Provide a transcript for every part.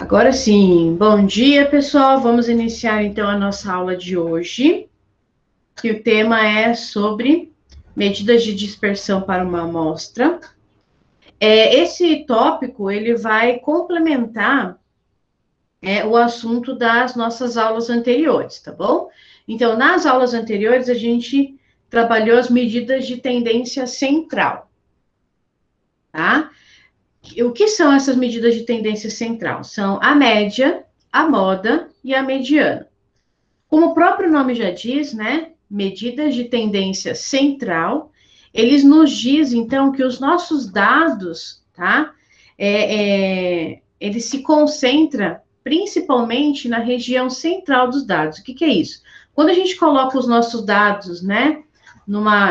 Agora sim, bom dia, pessoal. Vamos iniciar então a nossa aula de hoje, que o tema é sobre medidas de dispersão para uma amostra. Esse tópico, ele vai complementar o assunto das nossas aulas anteriores, tá bom? Então, nas aulas anteriores, a gente trabalhou as medidas de tendência central, tá? O que são essas medidas de tendência central? São a média, a moda e a mediana. Como o próprio nome já diz, né? Medidas de tendência central, eles nos dizem, então, que os nossos dados, tá? Ele se concentra principalmente na região central dos dados. O que é isso? Quando a gente coloca os nossos dados, né?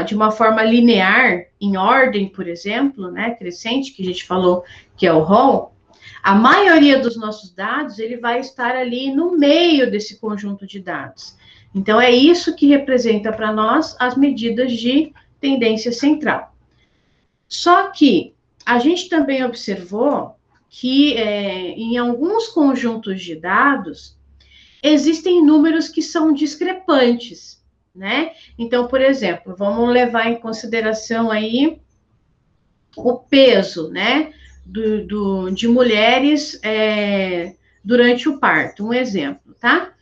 De uma forma linear, em ordem, por exemplo, né? Crescente, que a gente falou que é o ROL, a maioria dos nossos dados, ele vai estar ali no meio desse conjunto de dados. Então, é isso que representa para nós as medidas de tendência central. Só que a gente também observou que em alguns conjuntos de dados, existem números que são discrepantes, né? Então, por exemplo, vamos levar em consideração aí o peso, né? De mulheres durante o parto, um exemplo, tá?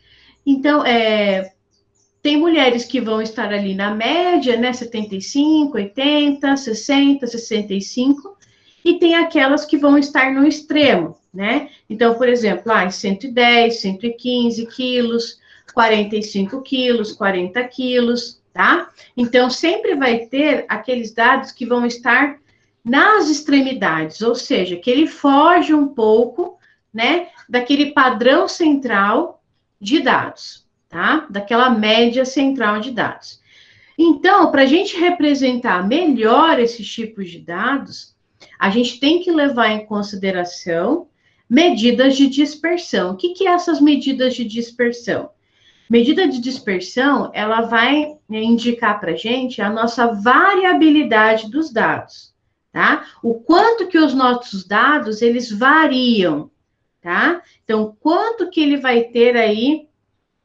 Então, tem mulheres que vão estar ali na média, né, 75, 80, 60, 65, e tem aquelas que vão estar no extremo, né? Então, por exemplo, 110, 115 quilos, 45 quilos, 40 quilos, tá? Então, sempre vai ter aqueles dados que vão estar nas extremidades, ou seja, que ele foge um pouco, né, daquele padrão central de dados, tá? Daquela média central de dados. Então, para a gente representar melhor esses tipos de dados, a gente tem que levar em consideração medidas de dispersão. O que é essas medidas de dispersão? Medida de dispersão, ela vai indicar para a gente a nossa variabilidade dos dados, tá? O quanto que os nossos dados, eles variam, tá? Então, quanto que ele vai ter aí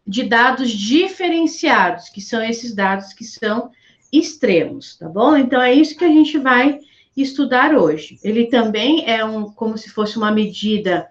de dados diferenciados, que são esses dados que são extremos, tá bom? Então, é isso que a gente vai estudar hoje. Ele também é como se fosse uma medida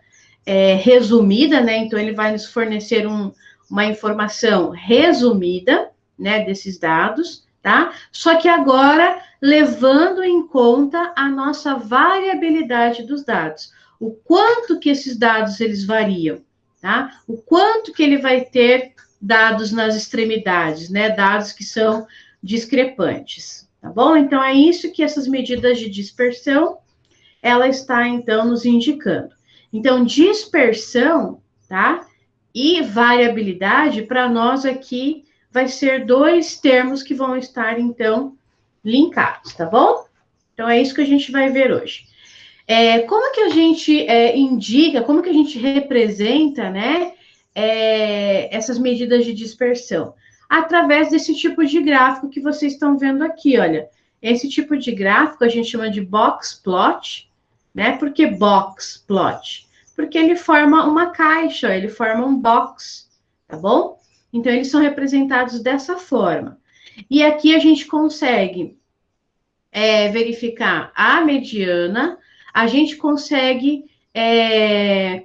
resumida, né? Então, ele vai nos fornecer uma informação resumida, né, desses dados, tá? Só que agora, levando em conta a nossa variabilidade dos dados. O quanto que esses dados, eles variam, tá? O quanto que ele vai ter dados nas extremidades, né? Dados que são discrepantes, tá bom? Então, é isso que essas medidas de dispersão, ela está, então, nos indicando. Então, dispersão, tá? E variabilidade, para nós aqui, vai ser dois termos que vão estar, então, linkados, tá bom? Então, é isso que a gente vai ver hoje. Como que a gente indica, como que a gente representa, né, essas medidas de dispersão? Através desse tipo de gráfico que vocês estão vendo aqui, olha. Esse tipo de gráfico a gente chama de box plot, né? Por que box plot? Porque ele forma uma caixa, ele forma um box, tá bom? Então, eles são representados dessa forma. E aqui a gente consegue verificar a mediana, a gente consegue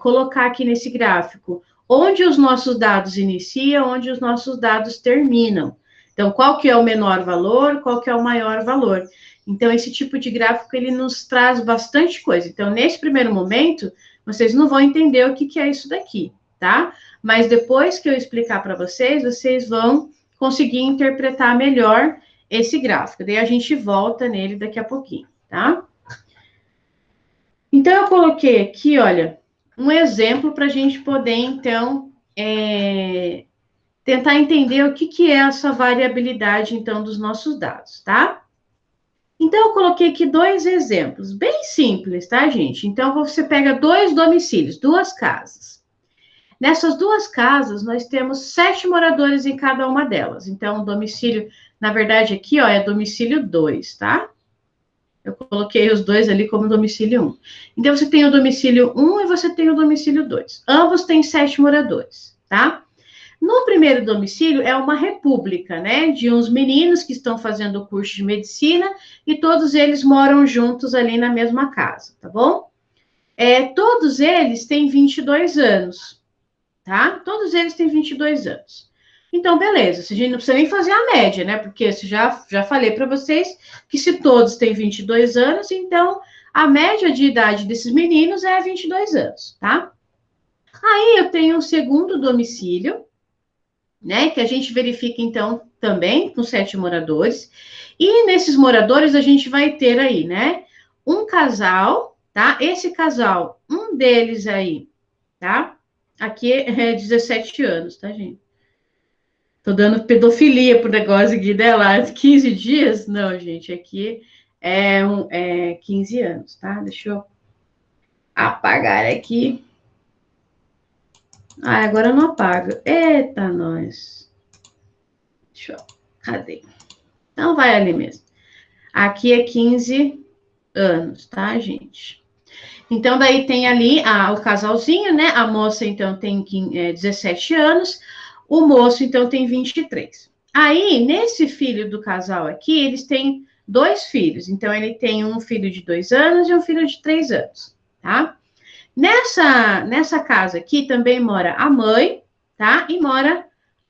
colocar aqui nesse gráfico onde os nossos dados iniciam, onde os nossos dados terminam. Então, qual que é o menor valor, qual que é o maior valor. Então, esse tipo de gráfico, ele nos traz bastante coisa. Então, nesse primeiro momento, vocês não vão entender o que é isso daqui, tá? Mas depois que eu explicar para vocês, vocês vão conseguir interpretar melhor esse gráfico. Daí a gente volta nele daqui a pouquinho, tá? Então, eu coloquei aqui, olha, um exemplo para a gente poder, então, tentar entender o que é essa variabilidade, então, dos nossos dados, tá? Então, eu coloquei aqui dois exemplos, bem simples, tá, gente? Então, você pega dois domicílios, duas casas. Nessas duas casas, nós temos 7 moradores em cada uma delas. Então, o domicílio, na verdade, aqui, ó, é domicílio 2, tá? Eu coloquei os dois ali como domicílio 1. Então, você tem o domicílio 1 e você tem o domicílio 2. Ambos têm 7 moradores, tá? No primeiro domicílio é uma república, né? De uns meninos que estão fazendo o curso de medicina e todos eles moram juntos ali na mesma casa, tá bom? Todos eles têm 22 anos, tá? Todos eles têm 22 anos. Então, beleza, a gente não precisa nem fazer a média, né? Porque já falei para vocês que se todos têm 22 anos, então a média de idade desses meninos é 22 anos, tá? Aí eu tenho um segundo domicílio, né? Que a gente verifica, então, também com 7 moradores. E nesses moradores a gente vai ter aí, né? Um casal, tá? Esse casal, um deles aí, tá? Aqui é 17 anos, tá, gente? Tô dando pedofilia pro negócio aqui dela. 15 dias? Não, gente, aqui é 15 anos, tá? Deixa eu apagar aqui. Ah, agora não apaga. Eita, nós. Deixa eu... Cadê? Então vai ali mesmo. Aqui é 15 anos, tá, gente? Então, daí tem ali o casalzinho, né? A moça, então, tem 17 anos. O moço, então, tem 23. Aí, nesse filho do casal aqui, eles têm 2 filhos. Então, ele tem um filho de 2 anos e um filho de 3 anos, tá? Nessa casa aqui também mora a mãe, tá? E mora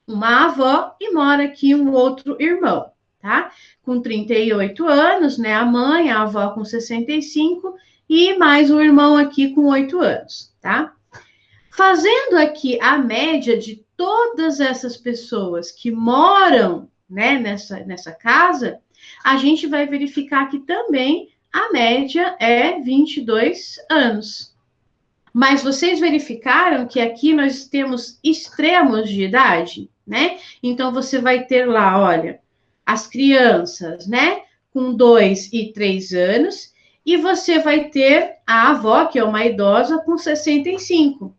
uma avó e mora aqui um outro irmão, tá? Com 38 anos, né? A mãe, a avó com 65 e mais um irmão aqui com 8 anos, tá? Fazendo aqui a média de todas essas pessoas que moram, né, nessa casa, a gente vai verificar que também a média é 22 anos. Mas vocês verificaram que aqui nós temos extremos de idade, né? Então, você vai ter lá, olha, as crianças, né? Com 2 e 3 anos, e você vai ter a avó, que é uma idosa, com 65,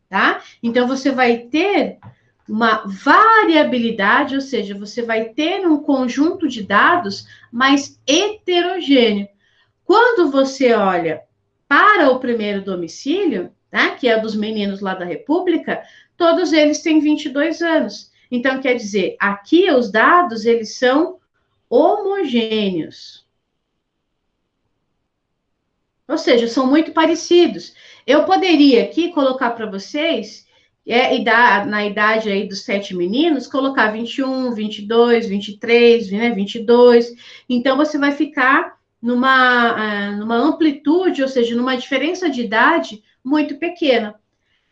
tá? Então, você vai ter uma variabilidade, ou seja, você vai ter um conjunto de dados mais heterogêneo. Quando você olha para o primeiro domicílio, tá? Que é dos meninos lá da República, todos eles têm 22 anos. Então, quer dizer, aqui os dados, eles são homogêneos. Ou seja, são muito parecidos. Eu poderia aqui colocar para vocês, na idade aí dos 7 meninos, colocar 21, 22, 23, né, 22. Então, você vai ficar numa amplitude, ou seja, numa diferença de idade muito pequena.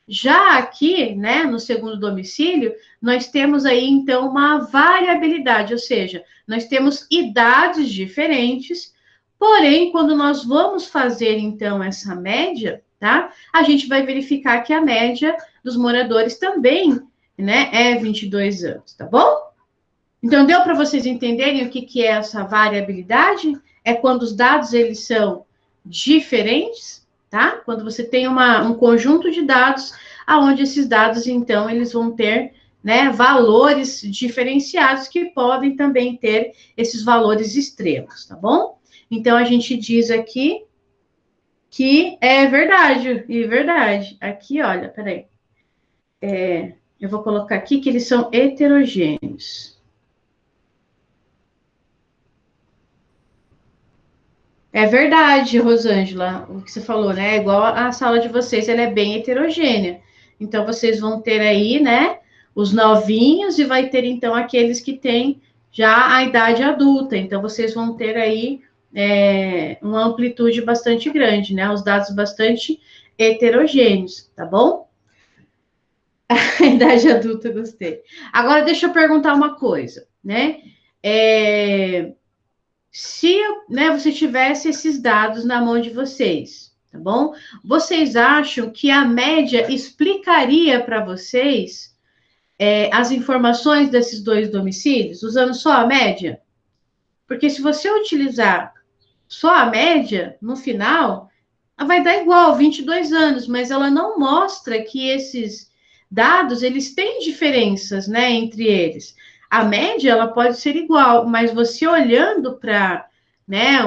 Já aqui, né, no segundo domicílio, nós temos aí, então, uma variabilidade, ou seja, nós temos idades diferentes, porém, quando nós vamos fazer, então, essa média, tá, a gente vai verificar que a média dos moradores também, né, é 22 anos, tá bom? Então, deu para vocês entenderem o que é essa variabilidade? É quando os dados, eles são diferentes, tá? Quando você tem um conjunto de dados, aonde esses dados, então, eles vão ter, né, valores diferenciados que podem também ter esses valores extremos, tá bom? Então, a gente diz aqui que é verdade, e verdade. Aqui, olha, peraí. Eu vou colocar aqui que eles são heterogêneos. É verdade, Rosângela, o que você falou, né? É igual a sala de vocês, ela é bem heterogênea. Então, vocês vão ter aí, né, os novinhos e vai ter, então, aqueles que têm já a idade adulta. Então, vocês vão ter aí uma amplitude bastante grande, né? Os dados bastante heterogêneos, tá bom? A idade adulta, gostei. Agora, deixa eu perguntar uma coisa, né? Se, né, você tivesse esses dados na mão de vocês, tá bom? Vocês acham que a média explicaria para vocês as informações desses 2 domicílios, usando só a média? Porque se você utilizar só a média, no final, vai dar igual, 22 anos, mas ela não mostra que esses dados, eles têm diferenças, né, entre eles. A média, ela pode ser igual, mas você olhando para, né,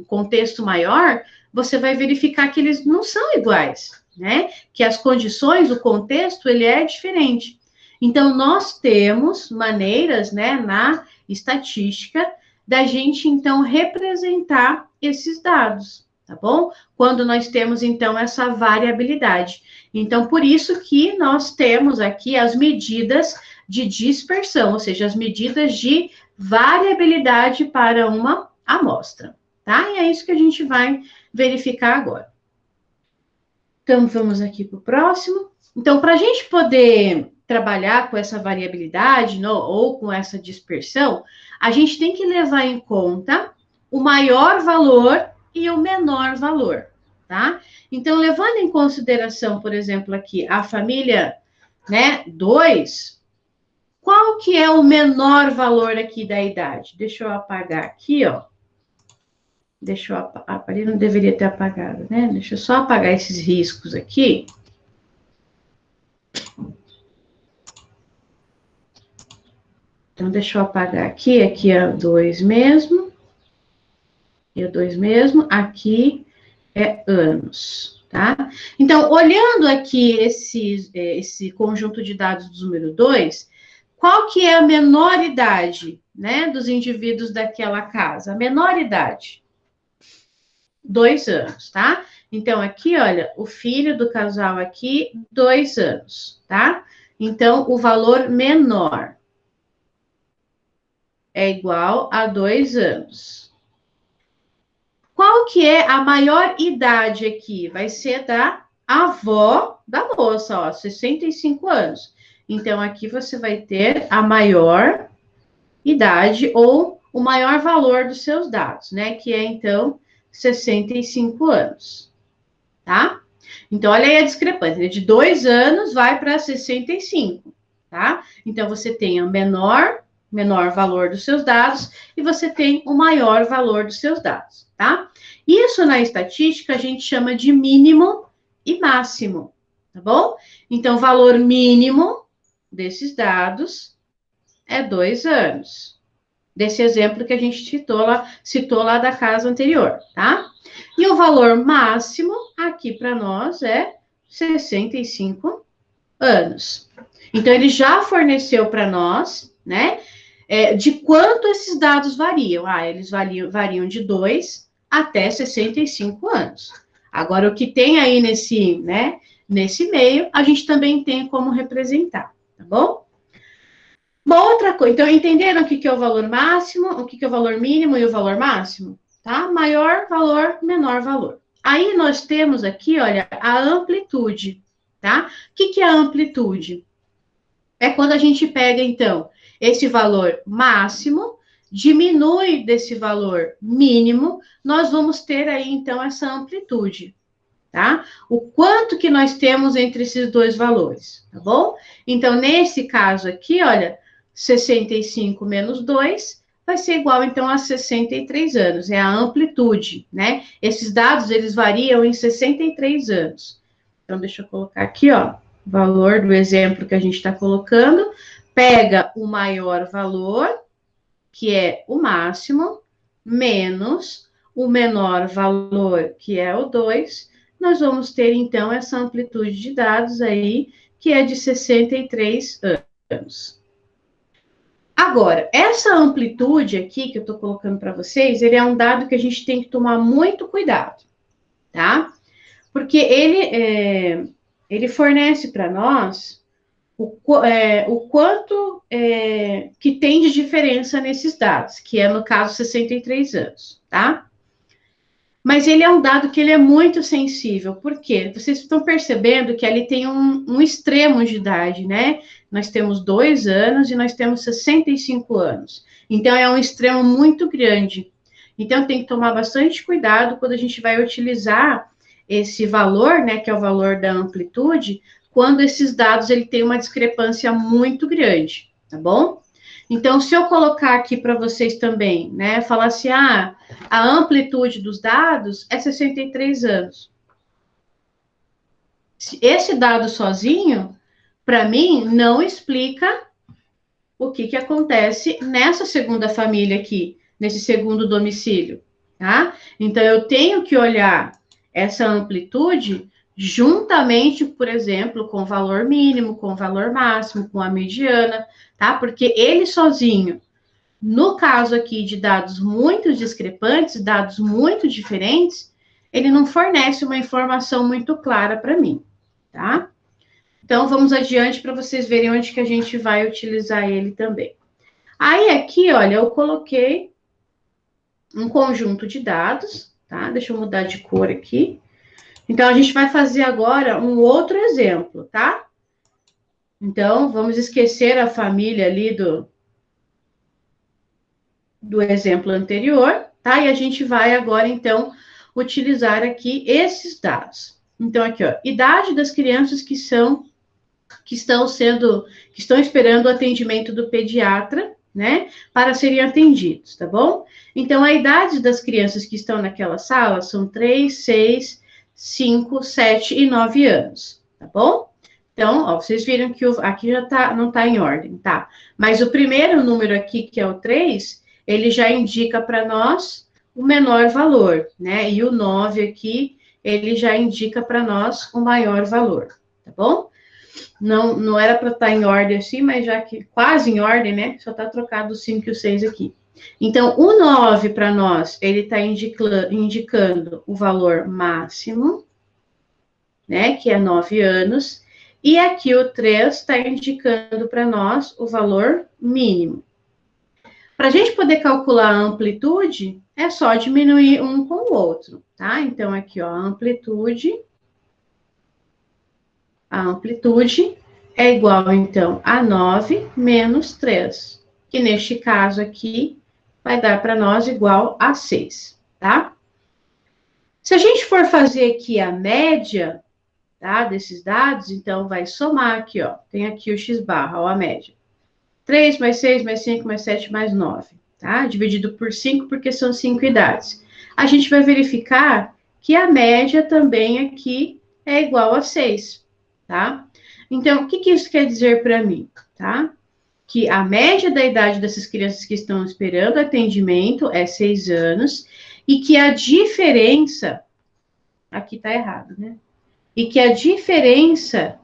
contexto maior, você vai verificar que eles não são iguais, né? Que as condições, o contexto, ele é diferente. Então, nós temos maneiras, né, na estatística, da gente, então, representar esses dados, tá bom? Quando nós temos, então, essa variabilidade. Então, por isso que nós temos aqui as medidas de dispersão, ou seja, as medidas de variabilidade para uma amostra, tá? E é isso que a gente vai verificar agora. Então, vamos aqui para o próximo. Então, para a gente poder trabalhar com essa variabilidade ou com essa dispersão, a gente tem que levar em conta o maior valor e o menor valor, tá? Então, levando em consideração, por exemplo, aqui a família, né, 2, qual que é o menor valor aqui da idade? Deixa eu apagar aqui, ó. Deixa eu apagar, não deveria ter apagado, né? Deixa eu só apagar esses riscos aqui. Então, deixa eu apagar aqui é 2 mesmo. E é 2 mesmo. Aqui é anos, tá? Então, olhando aqui esse conjunto de dados do número 2, qual que é a menor idade, né, dos indivíduos daquela casa? A menor idade. 2 anos, tá? Então, aqui, olha, o filho do casal aqui, 2 anos, tá? Então, o valor menor é igual a 2 anos. Qual que é a maior idade aqui? Vai ser da avó da moça, ó, 65 anos. Então, aqui você vai ter a maior idade ou o maior valor dos seus dados, né? Que é, então, 65 anos, tá? Então, olha aí a discrepância, de 2 anos vai para 65, tá? Então, você tem o menor valor dos seus dados e você tem o maior valor dos seus dados, tá? Isso na estatística a gente chama de mínimo e máximo, tá bom? Então, o valor mínimo desses dados é 2 anos. Desse exemplo que a gente citou lá da casa anterior, tá? E o valor máximo aqui para nós é 65 anos. Então, ele já forneceu para nós, né, de quanto esses dados variam. Eles variam de 2 até 65 anos. Agora, o que tem aí nesse meio, a gente também tem como representar, tá bom? Bom, outra coisa, então, entenderam o que é o valor máximo, o que é o valor mínimo e o valor máximo? Tá? Maior valor, menor valor. Aí nós temos aqui, olha, a amplitude, tá? O que é a amplitude? É quando a gente pega, então, esse valor máximo, diminui desse valor mínimo, nós vamos ter aí, então, essa amplitude, tá? O quanto que nós temos entre esses dois valores, tá bom? Então, nesse caso aqui, olha, 65 menos 2 vai ser igual, então, a 63 anos. É a amplitude, né? Esses dados, eles variam em 63 anos. Então, deixa eu colocar aqui, ó, o valor do exemplo que a gente está colocando. Pega o maior valor, que é o máximo, menos o menor valor, que é o 2, nós vamos ter, então, essa amplitude de dados aí, que é de 63 anos. Agora, essa amplitude aqui que eu estou colocando para vocês, ele é um dado que a gente tem que tomar muito cuidado, tá? Porque ele fornece para nós o quanto que tem de diferença nesses dados, que é, no caso, 63 anos, tá? Mas ele é um dado que ele é muito sensível, por quê? Vocês estão percebendo que ali tem um extremo de idade, né? Nós temos 2 anos e nós temos 65 anos. Então, é um extremo muito grande. Então, tem que tomar bastante cuidado quando a gente vai utilizar esse valor, né, que é o valor da amplitude, quando esses dados ele tem uma discrepância muito grande, tá bom? Então, se eu colocar aqui para vocês também, né, falar assim, a amplitude dos dados é 63 anos. Esse dado sozinho, para mim, não explica o que acontece nessa segunda família aqui, nesse segundo domicílio. tá? Então, eu tenho que olhar essa amplitude juntamente, por exemplo, com o valor mínimo, com o valor máximo, com a mediana, tá? Porque ele sozinho, no caso aqui de dados muito discrepantes, dados muito diferentes, ele não fornece uma informação muito clara para mim, tá? Então, vamos adiante para vocês verem onde que a gente vai utilizar ele também. Aí, aqui, olha, eu coloquei um conjunto de dados, tá? Deixa eu mudar de cor aqui. Então, a gente vai fazer agora um outro exemplo, tá? Então, vamos esquecer a família ali do exemplo anterior, tá? E a gente vai agora, então, utilizar aqui esses dados. Então, aqui, ó, idade das crianças que estão esperando o atendimento do pediatra, né, para serem atendidos, tá bom? Então, a idade das crianças que estão naquela sala são 3, 6, 5, 7 e 9 anos, tá bom? Então, ó, vocês viram que aqui já tá, não está em ordem, tá? Mas o primeiro número aqui, que é o 3, ele já indica para nós o menor valor, né? E o 9 aqui, ele já indica para nós o maior valor, tá bom? Não era para estar em ordem assim, mas já que quase em ordem, né? Só está trocado o 5 e o 6 aqui. Então, o 9 para nós, ele está indicando o valor máximo, né? Que é 9 anos. E aqui o 3 está indicando para nós o valor mínimo. Para a gente poder calcular a amplitude, é só diminuir um com o outro, tá? Então, aqui, ó, a amplitude é igual, então, a 9 menos 3, que neste caso aqui vai dar para nós igual a 6, tá? Se a gente for fazer aqui a média, tá, desses dados, então vai somar aqui, ó, tem aqui o x barra, ó, a média. 3 mais 6 mais 5 mais 7 mais 9, tá? Dividido por 5, porque são 5 idades. A gente vai verificar que a média também aqui é igual a 6, tá? Então, o que isso quer dizer para mim, tá? Que a média da idade dessas crianças que estão esperando atendimento é 6 anos, e que a diferença, aqui tá errado, né? E que a diferença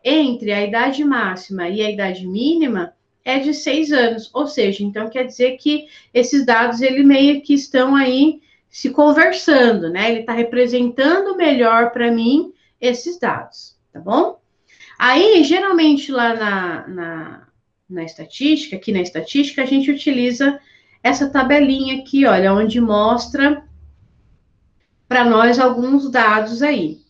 entre a idade máxima e a idade mínima é de 6 anos, ou seja, então quer dizer que esses dados, ele meio que estão aí se conversando, né? Ele está representando melhor para mim esses dados, tá bom? Aí, geralmente, lá na estatística, aqui na estatística, a gente utiliza essa tabelinha aqui, olha, onde mostra para nós alguns dados aí.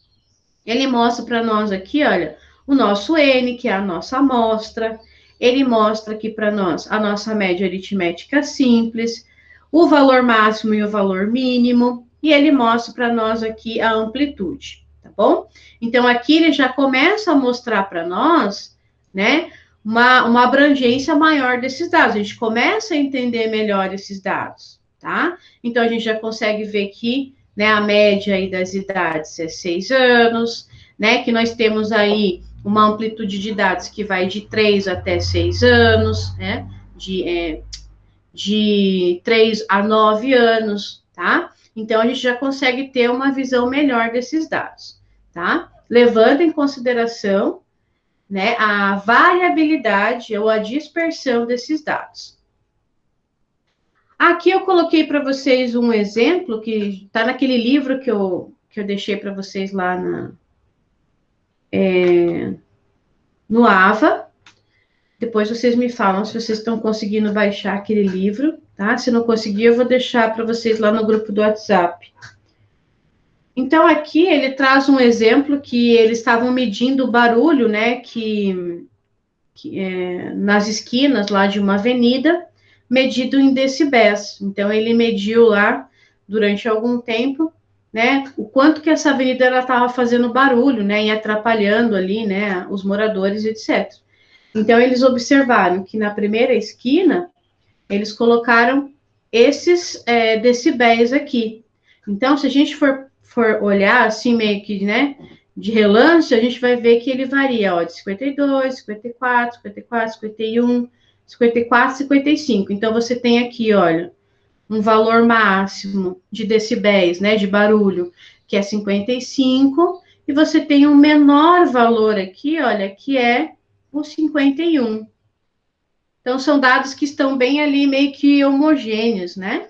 Ele mostra para nós aqui, olha, o nosso N, que é a nossa amostra. Ele mostra aqui para nós a nossa média aritmética simples, o valor máximo e o valor mínimo, e ele mostra para nós aqui a amplitude, tá bom? Então, aqui ele já começa a mostrar para nós, né, uma abrangência maior desses dados. A gente começa a entender melhor esses dados, tá? Então, a gente já consegue ver que, né, a média aí das idades é 6 anos, né, que nós temos aí uma amplitude de dados que vai de 3 até 6 anos, né, de 3 a 9 anos, tá? Então, a gente já consegue ter uma visão melhor desses dados, tá? Levando em consideração, né, a variabilidade ou a dispersão desses dados. Aqui eu coloquei para vocês um exemplo que está naquele livro que eu deixei para vocês lá no AVA. Depois vocês me falam se vocês estão conseguindo baixar aquele livro, tá? Se não conseguir, eu vou deixar para vocês lá no grupo do WhatsApp. Então, aqui ele traz um exemplo que eles estavam medindo o barulho, né, que nas esquinas lá de uma avenida, medido em decibéis. Então, ele mediu lá, durante algum tempo, né, o quanto que essa avenida estava fazendo barulho, né, e atrapalhando ali, né, os moradores, etc. Então, eles observaram que na primeira esquina, eles colocaram esses decibéis aqui. Então, se a gente for olhar assim, meio que, né, de relance, a gente vai ver que ele varia, ó, de 52, 54, 54, 51, 54, 55. Então, você tem aqui, olha, um valor máximo de decibéis, né, de barulho, que é 55, e você tem um menor valor aqui, olha, que é o 51. Então, são dados que estão bem ali, meio que homogêneos, né?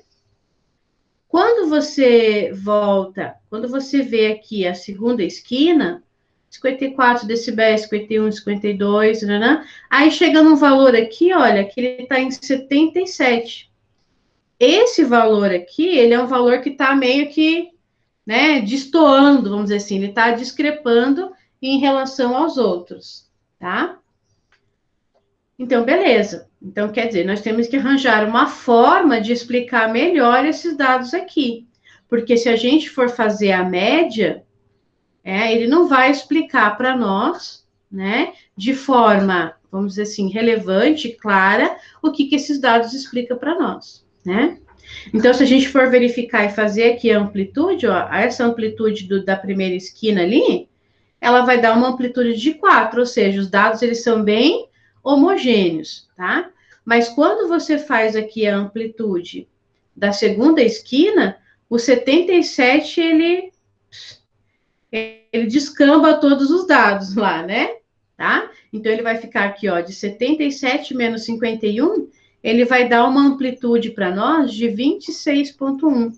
Quando você volta, quando você vê aqui a segunda esquina, 54 decibéis, 51, 52, né? Aí chega num valor aqui, olha, que ele está em 77. Esse valor aqui, ele é um valor que está meio que, né, destoando, vamos dizer assim, ele está discrepando em relação aos outros, tá? Então, beleza. Então, quer dizer, nós temos que arranjar uma forma de explicar melhor esses dados aqui. Porque se a gente for fazer a média, ele não vai explicar para nós, né, de forma, vamos dizer assim, relevante, clara, o que esses dados explicam para nós, né? Então, se a gente for verificar e fazer aqui a amplitude, ó, essa amplitude da primeira esquina ali, ela vai dar uma amplitude de 4, ou seja, os dados, eles são bem homogêneos, tá? Mas quando você faz aqui a amplitude da segunda esquina, o 77, ele descamba todos os dados lá, né? Tá? Então, ele vai ficar aqui, ó, de 77 menos 51, ele vai dar uma amplitude para nós de 26,1.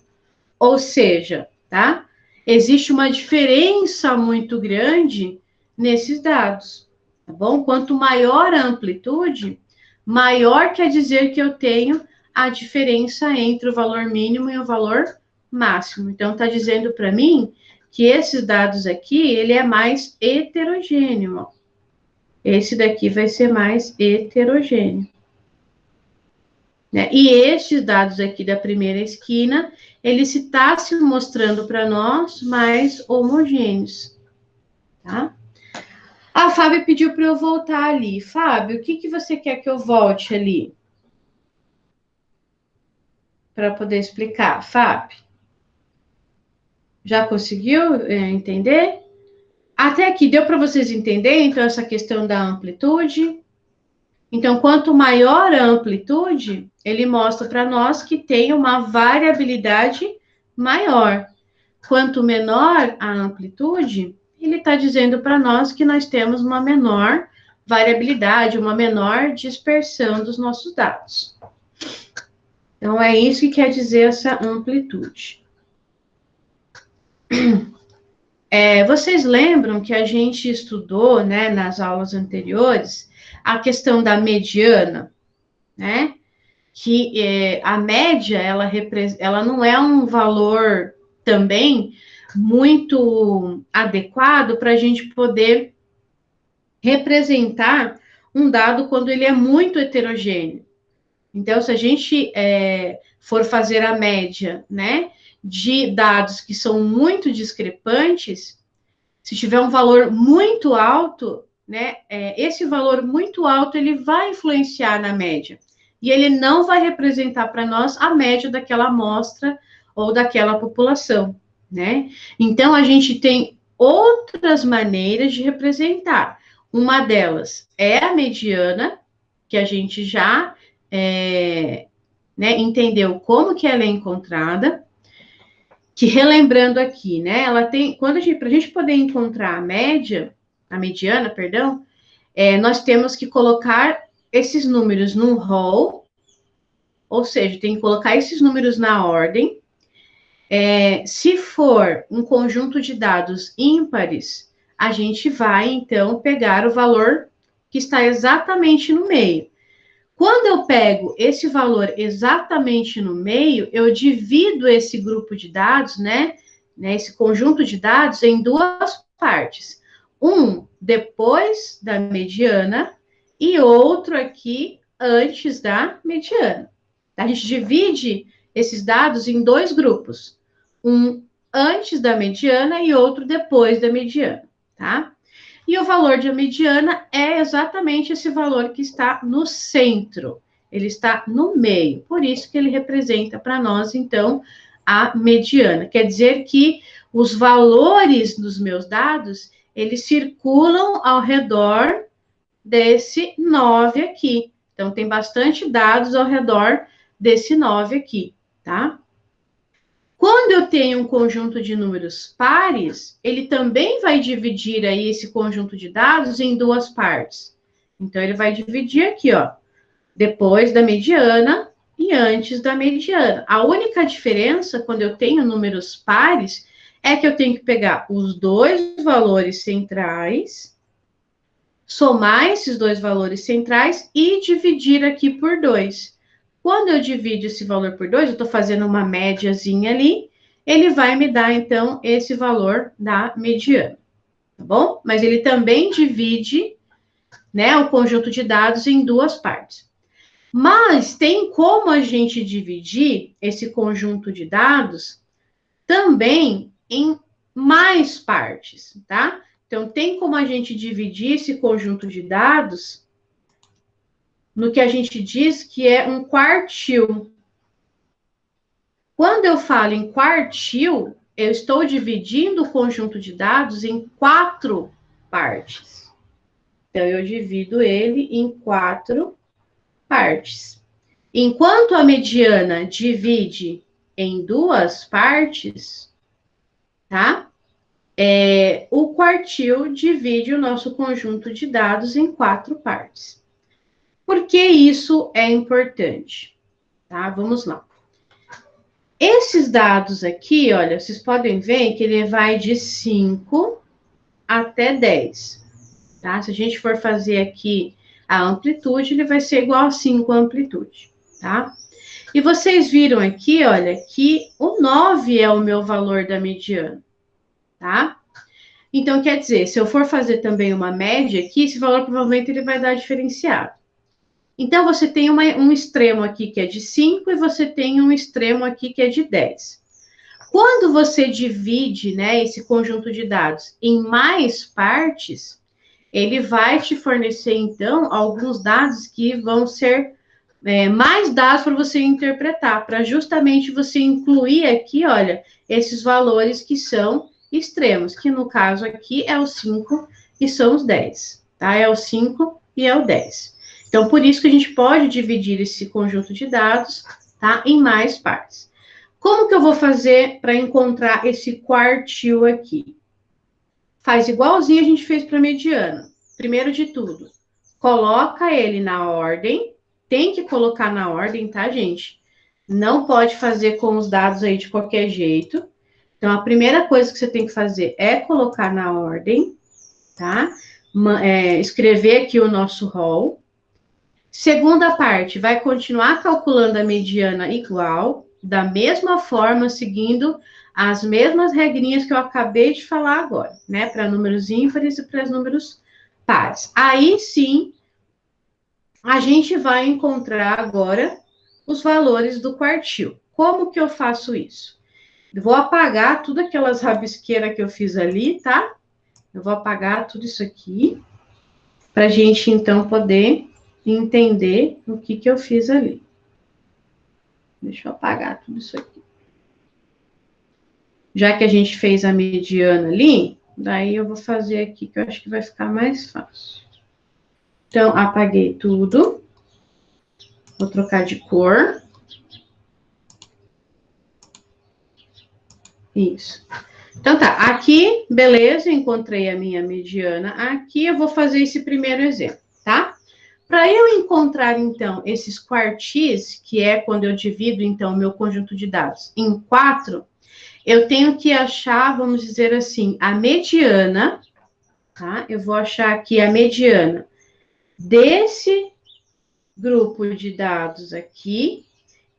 Ou seja, tá? Existe uma diferença muito grande nesses dados, tá bom? Quanto maior a amplitude, maior quer dizer que eu tenho a diferença entre o valor mínimo e o valor máximo. Então, está dizendo para mim que esses dados aqui, ele é mais heterogêneo, ó. Esse daqui vai ser mais heterogêneo, né? E estes dados aqui da primeira esquina, ele está se mostrando para nós mais homogêneos, tá? A Fábio pediu para eu voltar ali. Fábio, o que você quer que eu volte ali? Para poder explicar. Fábio, já conseguiu entender? Até aqui, deu para vocês entenderem, então, essa questão da amplitude? Então, quanto maior a amplitude, ele mostra para nós que tem uma variabilidade maior. Quanto menor a amplitude, ele está dizendo para nós que nós temos uma menor variabilidade, uma menor dispersão dos nossos dados. Então, é isso que quer dizer essa amplitude. Vocês lembram que a gente estudou, né, nas aulas anteriores, a questão da mediana, né? Que a média, ela não é um valor também muito adequado para a gente poder representar um dado quando ele é muito heterogêneo. Então, se a gente for fazer a média, né, de dados que são muito discrepantes, se tiver um valor muito alto, né, esse valor muito alto, ele vai influenciar na média. E ele não vai representar para nós a média daquela amostra ou daquela população, né? Então, a gente tem outras maneiras de representar. Uma delas é a mediana, que a gente já né, entendeu como que ela é encontrada, que relembrando aqui, né, ela tem, para a gente poder encontrar a mediana, perdão, nós temos que colocar esses números num row, ou seja, tem que colocar esses números na ordem. Se for um conjunto de dados ímpares, a gente vai, então, pegar o valor que está exatamente no meio. Quando eu pego esse valor exatamente no meio, eu divido esse grupo de dados, né, esse conjunto de dados, em duas partes. Um depois da mediana e outro aqui antes da mediana. A gente divide esses dados em dois grupos. Um antes da mediana e outro depois da mediana, tá? E o valor de mediana é exatamente esse valor que está no centro. Ele está no meio. Por isso que ele representa para nós, então, a mediana. Quer dizer que os valores dos meus dados, eles circulam ao redor desse 9 aqui. Então, tem bastante dados ao redor desse 9 aqui, tá? Quando eu tenho um conjunto de números pares, ele também vai dividir aí esse conjunto de dados em duas partes. Então, ele vai dividir aqui, ó, depois da mediana e antes da mediana. A única diferença quando eu tenho números pares é que eu tenho que pegar os dois valores centrais, somar esses dois valores centrais e dividir aqui por 2. Quando eu divido esse valor por 2, eu estou fazendo uma médiazinha ali, ele vai me dar, então, esse valor da mediana, tá bom? Mas ele também divide, né, o conjunto de dados em duas partes. Mas tem como a gente dividir esse conjunto de dados também em mais partes, tá? Então, tem como a gente dividir esse conjunto de dados no que a gente diz que é um quartil. Quando eu falo em quartil, eu estou dividindo o conjunto de dados em 4 partes. Então, eu divido ele em 4 partes. Enquanto a mediana divide em 2 partes, tá? O quartil divide o nosso conjunto de dados em 4 partes. Por que isso é importante? Tá? Vamos lá. Esses dados aqui, olha, vocês podem ver que ele vai de 5 até 10. Tá? Se a gente for fazer aqui a amplitude, ele vai ser igual a 5 a amplitude, tá? E vocês viram aqui, olha, que o 9 é o meu valor da mediana, tá? Então, quer dizer, se eu for fazer também uma média aqui, esse valor provavelmente ele vai dar diferenciado. Então, você tem um extremo aqui que é de 5 e você tem um extremo aqui que é de 10. Quando você divide, né, esse conjunto de dados em mais partes, ele vai te fornecer, então, alguns dados que vão ser mais dados para você interpretar, para justamente você incluir aqui, olha, esses valores que são extremos, que no caso aqui é o 5 e são os 10, tá? É o 5 e é o 10. Então, por isso que a gente pode dividir esse conjunto de dados, tá, em mais partes. Como que eu vou fazer para encontrar esse quartil aqui? Faz igualzinho a gente fez para a mediana. Primeiro de tudo, coloca ele na ordem. Tem que colocar na ordem, tá, gente? Não pode fazer com os dados aí de qualquer jeito. Então, a primeira coisa que você tem que fazer é colocar na ordem, tá? Escrever aqui o nosso rol. Segunda parte, vai continuar calculando a mediana igual, da mesma forma, seguindo as mesmas regrinhas que eu acabei de falar agora, né? Para números ímpares e para números pares. Aí sim, a gente vai encontrar agora os valores do quartil. Como que eu faço isso? Eu vou apagar tudo aquelas rabisqueiras que eu fiz ali, tá? Eu vou apagar tudo isso aqui, para a gente, então, poder entender o que eu fiz ali. Deixa eu apagar tudo isso aqui. Já que a gente fez a mediana ali, daí eu vou fazer aqui, que eu acho que vai ficar mais fácil. Então, apaguei tudo. Vou trocar de cor. Isso. Então tá, aqui, beleza, encontrei a minha mediana. Aqui eu vou fazer esse primeiro exemplo, tá? Para eu encontrar, então, esses quartis, que é quando eu divido, então, o meu conjunto de dados em 4, eu tenho que achar, vamos dizer assim, a mediana, tá? Eu vou achar aqui a mediana desse grupo de dados aqui,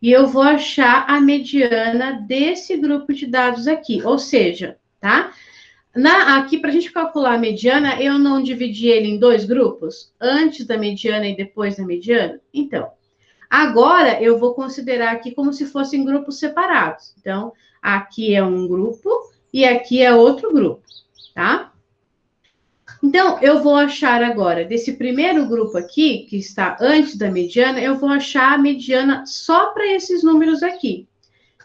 e eu vou achar a mediana desse grupo de dados aqui, ou seja, tá? Aqui, para a gente calcular a mediana, eu não dividi ele em 2 grupos, antes da mediana e depois da mediana? Então, agora eu vou considerar aqui como se fossem grupos separados. Então, aqui é um grupo e aqui é outro grupo, tá? Então, eu vou achar agora, desse primeiro grupo aqui, que está antes da mediana, eu vou achar a mediana só para esses números aqui.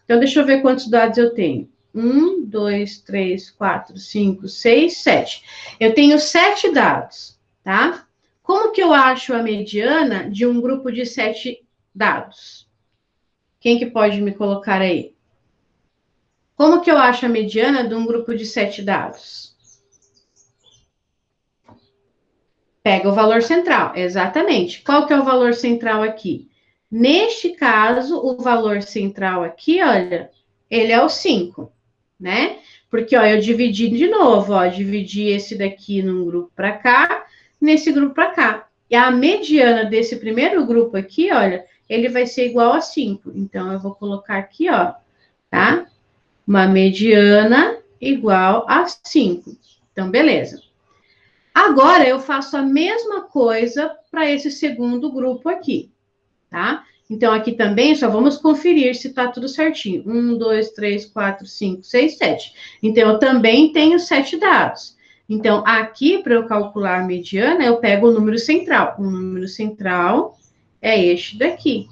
Então, deixa eu ver quantos dados eu tenho. 1, 2, 3, 4, 5, 6, 7. Eu tenho 7 dados, tá? Como que eu acho a mediana de um grupo de 7 dados? Quem que pode me colocar aí? Como que eu acho a mediana de um grupo de 7 dados? Pega o valor central, exatamente. Qual que é o valor central aqui? Neste caso, o valor central aqui, olha, ele é o 5, né? Porque, ó, eu dividi de novo, ó, dividi esse daqui num grupo para cá, nesse grupo para cá. E a mediana desse primeiro grupo aqui, olha, ele vai ser igual a 5. Então, eu vou colocar aqui, ó, tá? Uma mediana igual a 5. Então, beleza. Agora, eu faço a mesma coisa para esse segundo grupo aqui, tá? Então, aqui também só vamos conferir se está tudo certinho. 1, 2, 3, 4, 5, 6, 7. Então, eu também tenho 7 dados. Então, aqui, para eu calcular a mediana, eu pego o número central. O número central é este daqui,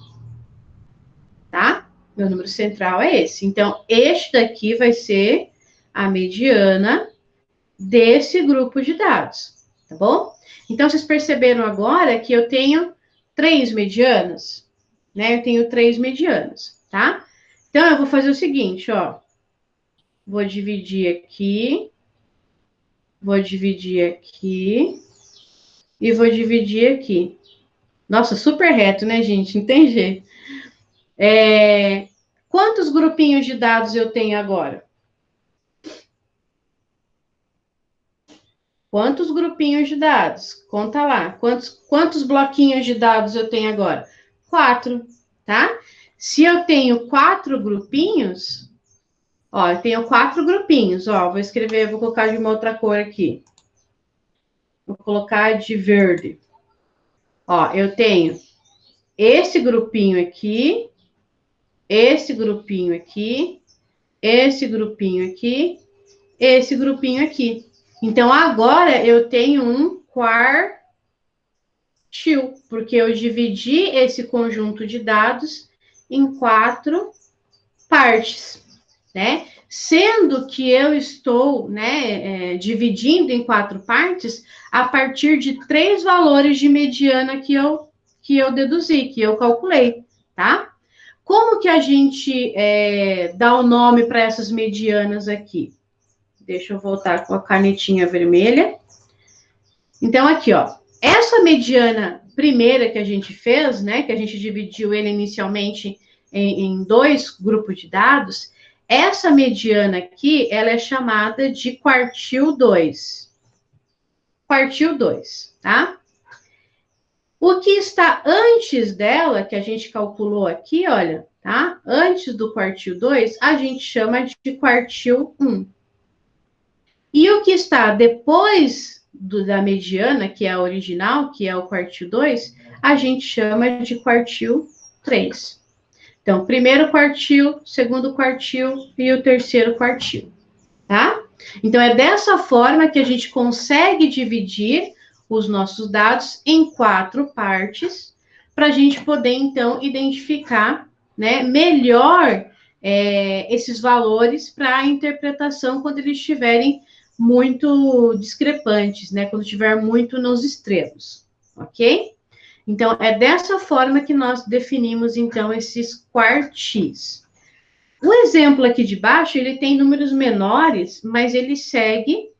tá? Meu número central é esse. Então, este daqui vai ser a mediana desse grupo de dados, tá bom? Então, vocês perceberam agora que eu tenho 3 medianas, né? Eu tenho 3 medianas, tá? Então, eu vou fazer o seguinte, ó. Vou dividir aqui, vou dividir aqui e vou dividir aqui. Nossa, super reto, né, gente? Entendi. Quantos grupinhos de dados eu tenho agora? Quantos grupinhos de dados? Conta lá. Quantos bloquinhos de dados eu tenho agora? 4, tá? Se eu tenho 4 grupinhos, ó, eu tenho 4 grupinhos, ó, vou escrever, vou colocar de uma outra cor aqui. Vou colocar de verde. Ó, eu tenho esse grupinho aqui, esse grupinho aqui, esse grupinho aqui, esse grupinho aqui. Então, agora eu tenho um quartil, porque eu dividi esse conjunto de dados em 4 partes, né? Sendo que eu estou, né, dividindo em 4 partes a partir de 3 valores de mediana que eu deduzi, que eu calculei, tá? Como que a gente dá o nome para essas medianas aqui? Deixa eu voltar com a canetinha vermelha. Então, aqui, ó. Essa mediana primeira que a gente fez, né? Que a gente dividiu ele inicialmente em 2 grupos de dados. Essa mediana aqui, ela é chamada de quartil 2. Quartil 2, tá? O que está antes dela, que a gente calculou aqui, olha, tá? Antes do quartil 2, a gente chama de quartil 1. E o que está depois da mediana, que é a original, que é o quartil 2, a gente chama de quartil 3. Então, primeiro quartil, segundo quartil e o terceiro quartil, tá? Então, é dessa forma que a gente consegue dividir os nossos dados em 4 partes, para a gente poder, então, identificar, né, melhor esses valores para a interpretação quando eles estiverem muito discrepantes, né? Quando estiver muito nos extremos, ok? Então, é dessa forma que nós definimos, então, esses quartis. O exemplo aqui de baixo, ele tem números menores, mas ele segue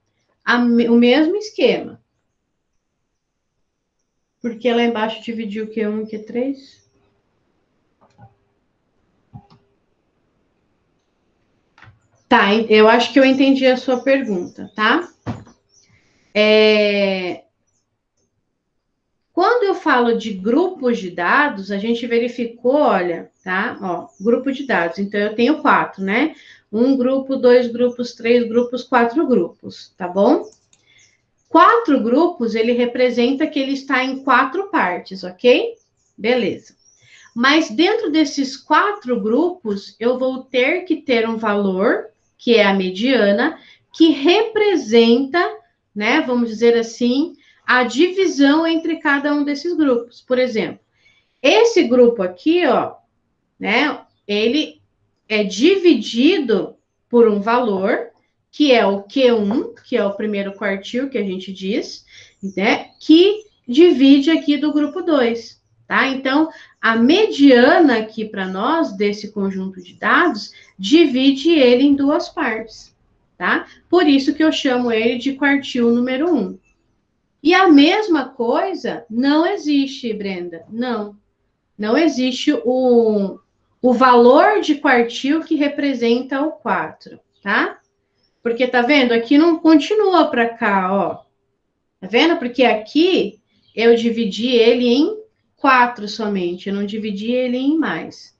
o mesmo esquema. Porque lá embaixo dividiu o Q1 e Q3? Tá, eu acho que eu entendi a sua pergunta, tá? Quando eu falo de grupos de dados, a gente verificou, olha, tá? Ó, grupo de dados. Então, eu tenho 4, né? 1 grupo, 2 grupos, 3 grupos, 4 grupos, tá bom? 4 grupos, ele representa que ele está em 4 partes, ok? Beleza. Mas dentro desses 4 grupos, eu vou ter que ter um valor, que é a mediana, que representa, né, vamos dizer assim, a divisão entre cada um desses grupos. Por exemplo, esse grupo aqui, ó, né, ele é dividido por um valor, que é o Q1, que é o primeiro quartil que a gente diz, né, que divide aqui do grupo 2. tá? Então, a mediana aqui para nós, desse conjunto de dados, divide ele em duas partes, tá? Por isso que eu chamo ele de quartil número 1. E a mesma coisa não existe, Brenda, não existe o valor de quartil que representa o 4, tá? Porque tá vendo? Aqui não continua para cá, ó. Tá vendo? Porque aqui eu dividi ele em 4 somente, eu não dividi ele em mais.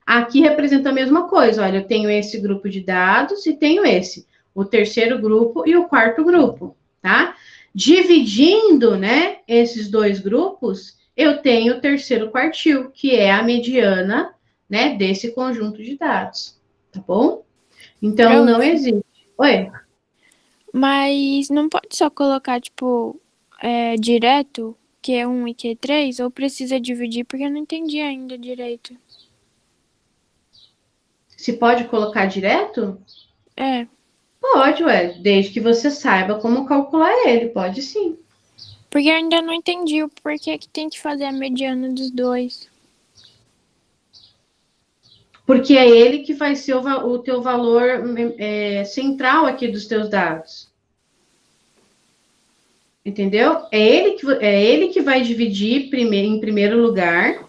Aqui representa a mesma coisa, olha, eu tenho esse grupo de dados e tenho esse, o terceiro grupo e o quarto grupo, tá? Dividindo, né, esses dois grupos, eu tenho o terceiro quartil, que é a mediana, né, desse conjunto de dados, tá bom? Então, não Prof, existe. Oi? mas não pode só colocar, tipo, direto Q1 e Q3, ou precisa dividir, porque eu não entendi ainda direito. Se pode colocar direto? É, Pode, ué, desde que você saiba como calcular ele, pode sim. porque eu ainda não entendi o porquê que tem que fazer a mediana dos dois. Porque é ele que vai ser o teu valor central aqui dos teus dados. Entendeu? É ele que vai dividir em primeiro lugar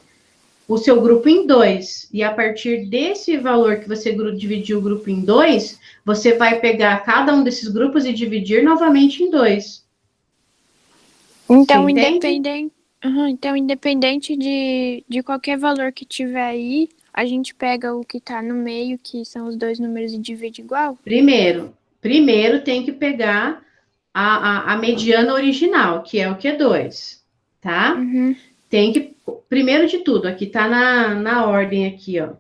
o seu grupo em dois. E a partir desse valor que você dividiu o grupo em dois, você vai pegar cada um desses grupos e dividir novamente em dois. Você Então, entende? então, independente de qualquer valor que tiver aí, a gente pega o que tá no meio, que são os dois números, e divide igual? Primeiro tem que pegar a mediana original, que é o Q2, tá? Uhum. Tem que, primeiro de tudo, aqui tá na ordem aqui, ó,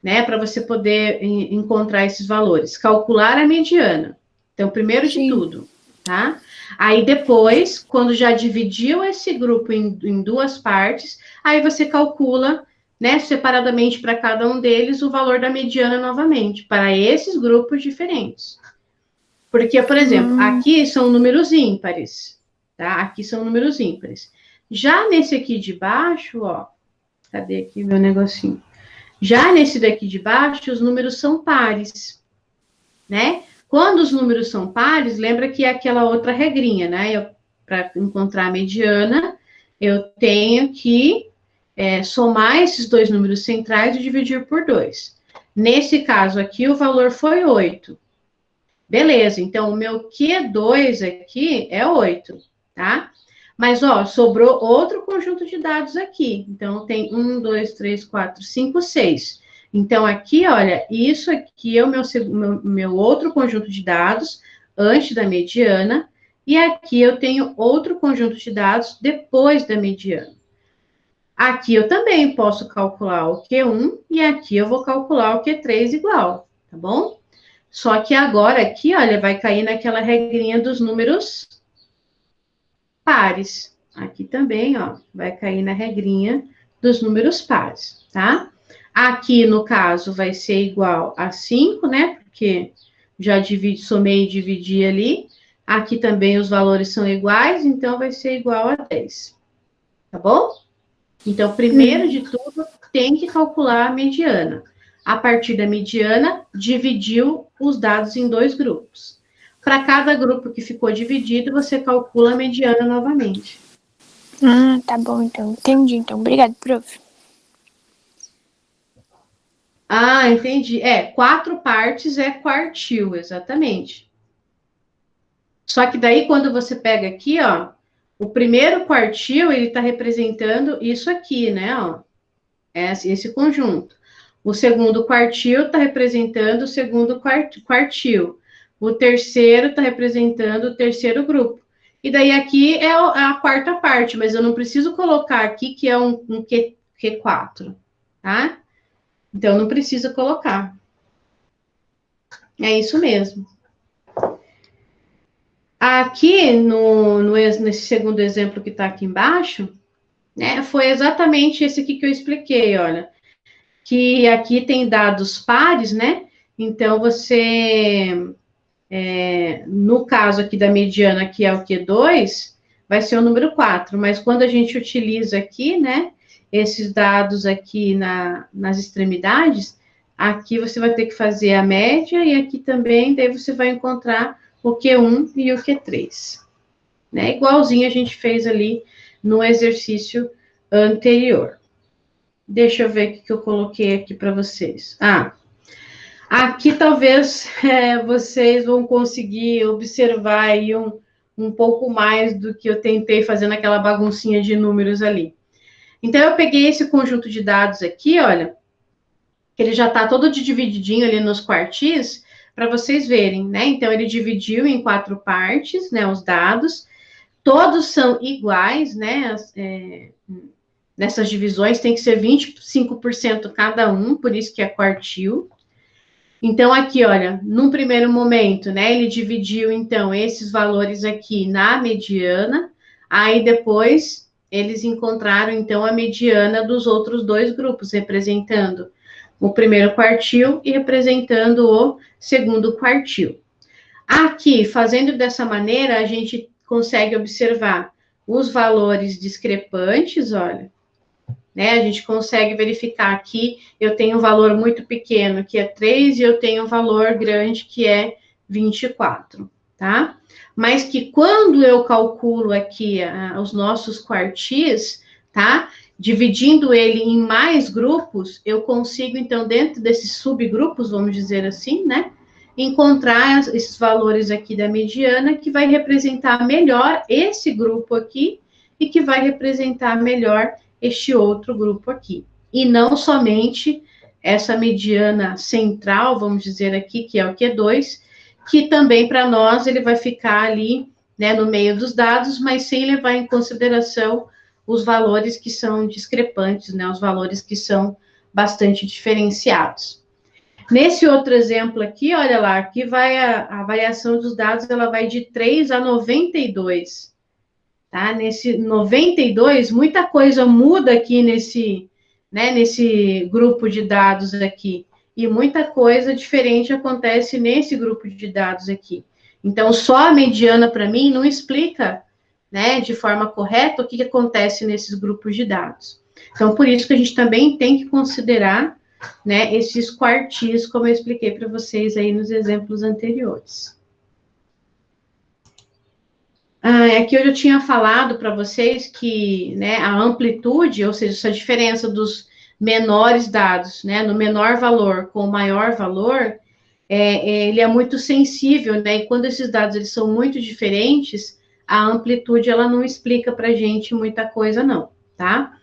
né? Para você poder encontrar esses valores. Calcular a mediana. Então, primeiro de Sim. tudo, tá? Aí depois, quando já dividiu esse grupo em duas partes, aí você calcula, né, separadamente para cada um deles, o valor da mediana novamente, para esses grupos diferentes. Porque, por exemplo, Hum. aqui são números ímpares, tá? Aqui são números ímpares. Já nesse aqui de baixo, ó, cadê aqui o meu negocinho? Já nesse daqui de baixo, os números são pares, né? Quando os números são pares, lembra que é aquela outra regrinha, né? Para encontrar a mediana, eu tenho que somar esses dois números centrais e dividir por 2. Nesse caso aqui, o valor foi 8. Beleza, então o meu Q2 aqui é 8, tá? Mas, ó, sobrou outro conjunto de dados aqui. Então, tem 1, 2, 3, 4, 5, 6. Então, aqui, olha, isso aqui é o meu outro conjunto de dados antes da mediana. E aqui eu tenho outro conjunto de dados depois da mediana. Aqui eu também posso calcular o Q1 e aqui eu vou calcular o Q3 igual, tá bom? Só que agora aqui, olha, vai cair naquela regrinha dos números pares. Aqui também, ó, vai cair na regrinha dos números pares, tá? Aqui, no caso, vai ser igual a 5, né? Porque já somei e dividi ali. Aqui também os valores são iguais, então vai ser igual a 10. Tá bom? Então, primeiro de tudo, tem que calcular a mediana. A partir da mediana, dividiu os dados em dois grupos. Para cada grupo que ficou dividido, você calcula a mediana novamente. Ah, tá bom, então. Entendi, então. Obrigado, prof. Ah, entendi. 4 partes é quartil, exatamente. Só que daí, quando você pega aqui, ó, o primeiro quartil, ele está representando isso aqui, né, ó, esse conjunto. O segundo quartil está representando o segundo quartil. O terceiro está representando o terceiro grupo. E daí aqui é a quarta parte, mas eu não preciso colocar aqui que é um Q4, tá? Então, não precisa colocar. É isso mesmo. Aqui, nesse segundo exemplo que está aqui embaixo, né, foi exatamente esse aqui que eu expliquei, olha. Que aqui tem dados pares, né? Então, no caso aqui da mediana, que é o Q2, vai ser o número 4, mas quando a gente utiliza aqui, né, esses dados aqui nas extremidades, aqui você vai ter que fazer a média, e aqui também, daí você vai encontrar o Q1 e o Q3. Né? Igualzinho a gente fez ali no exercício anterior. Deixa eu ver o que eu coloquei aqui para vocês. Aqui talvez vocês vão conseguir observar aí um pouco mais do que eu tentei fazer naquela baguncinha de números ali. Então, eu peguei esse conjunto de dados aqui, olha, que ele já está todo divididinho ali nos quartis, para vocês verem, né? Então, ele dividiu em 4 partes, né, os dados, todos são iguais, né? Nessas divisões tem que ser 25% cada um, por isso que é quartil. Então, aqui, olha, num primeiro momento, né, ele dividiu, então, esses valores aqui na mediana, aí depois eles encontraram, então, a mediana dos outros 2 grupos, representando o primeiro quartil e representando o segundo quartil. Aqui, fazendo dessa maneira, a gente consegue observar os valores discrepantes, olha, né? A gente consegue verificar aqui, eu tenho um valor muito pequeno, que é 3, e eu tenho um valor grande, que é 24, tá? Mas que quando eu calculo aqui os nossos quartis, tá? Dividindo ele em mais grupos, eu consigo, então, dentro desses subgrupos, vamos dizer assim, né? Encontrar esses valores aqui da mediana, que vai representar melhor esse grupo aqui, e que vai representar melhor este outro grupo aqui. E não somente essa mediana central, vamos dizer aqui, que é o Q2, que também para nós ele vai ficar ali, né, no meio dos dados, mas sem levar em consideração os valores que são discrepantes, né, os valores que são bastante diferenciados. Nesse outro exemplo aqui, olha lá, aqui vai a variação dos dados, ela vai de 3 a 92. Tá? Nesse 92, muita coisa muda aqui nesse grupo de dados aqui. E muita coisa diferente acontece nesse grupo de dados aqui. Então, só a mediana, para mim, não explica, né, de forma correta o que acontece nesses grupos de dados. Então, por isso que a gente também tem que considerar, né, esses quartis, como eu expliquei para vocês aí nos exemplos anteriores. Aqui eu já tinha falado para vocês que, né, a amplitude, ou seja, essa diferença dos menores dados, né, no menor valor com o maior valor, ele é muito sensível, né, e quando esses dados eles são muito diferentes, a amplitude, ela não explica para a gente muita coisa, não, tá?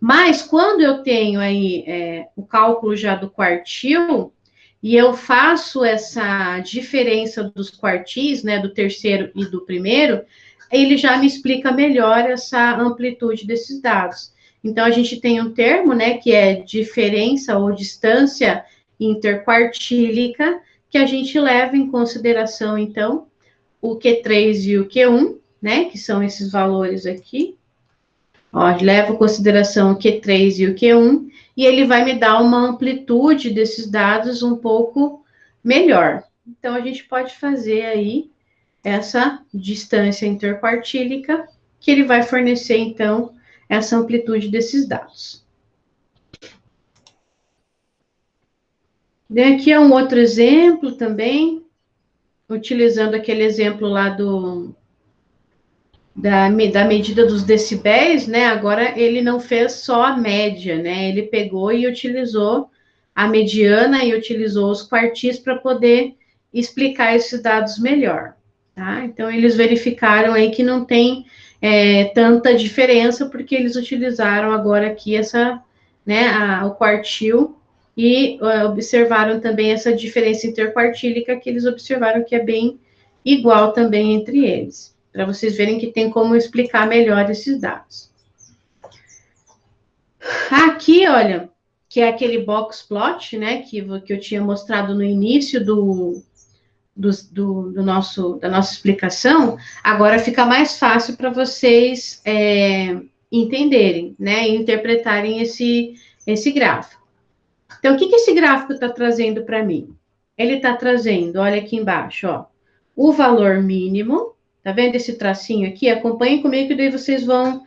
Mas quando eu tenho aí o cálculo já do quartil, e eu faço essa diferença dos quartis, né, do terceiro e do primeiro, ele já me explica melhor essa amplitude desses dados. Então, a gente tem um termo, né, que é diferença ou distância interquartílica, que a gente leva em consideração, então, o Q3 e o Q1, né, que são esses valores aqui. Ó, leva em consideração o Q3 e o Q1, e ele vai me dar uma amplitude desses dados um pouco melhor. Então, a gente pode fazer aí essa distância interquartílica, que ele vai fornecer, então, essa amplitude desses dados. Aqui é um outro exemplo também, utilizando aquele exemplo lá da medida dos decibéis, né? Agora ele não fez só a média, né? Ele pegou e utilizou a mediana e utilizou os quartis para poder explicar esses dados melhor, tá? Então, eles verificaram aí que não tem tanta diferença, porque eles utilizaram agora aqui o quartil, e observaram também essa diferença interquartílica, que eles observaram que é bem igual também entre eles, para vocês verem que tem como explicar melhor esses dados. Aqui, olha, que é aquele box plot, né, que eu tinha mostrado no início da nossa explicação, agora fica mais fácil para vocês entenderem, né, e interpretarem esse gráfico. Então, o que esse gráfico está trazendo para mim? Ele está trazendo, olha aqui embaixo, ó, o valor mínimo, tá vendo esse tracinho aqui? Acompanhem comigo, que daí vocês vão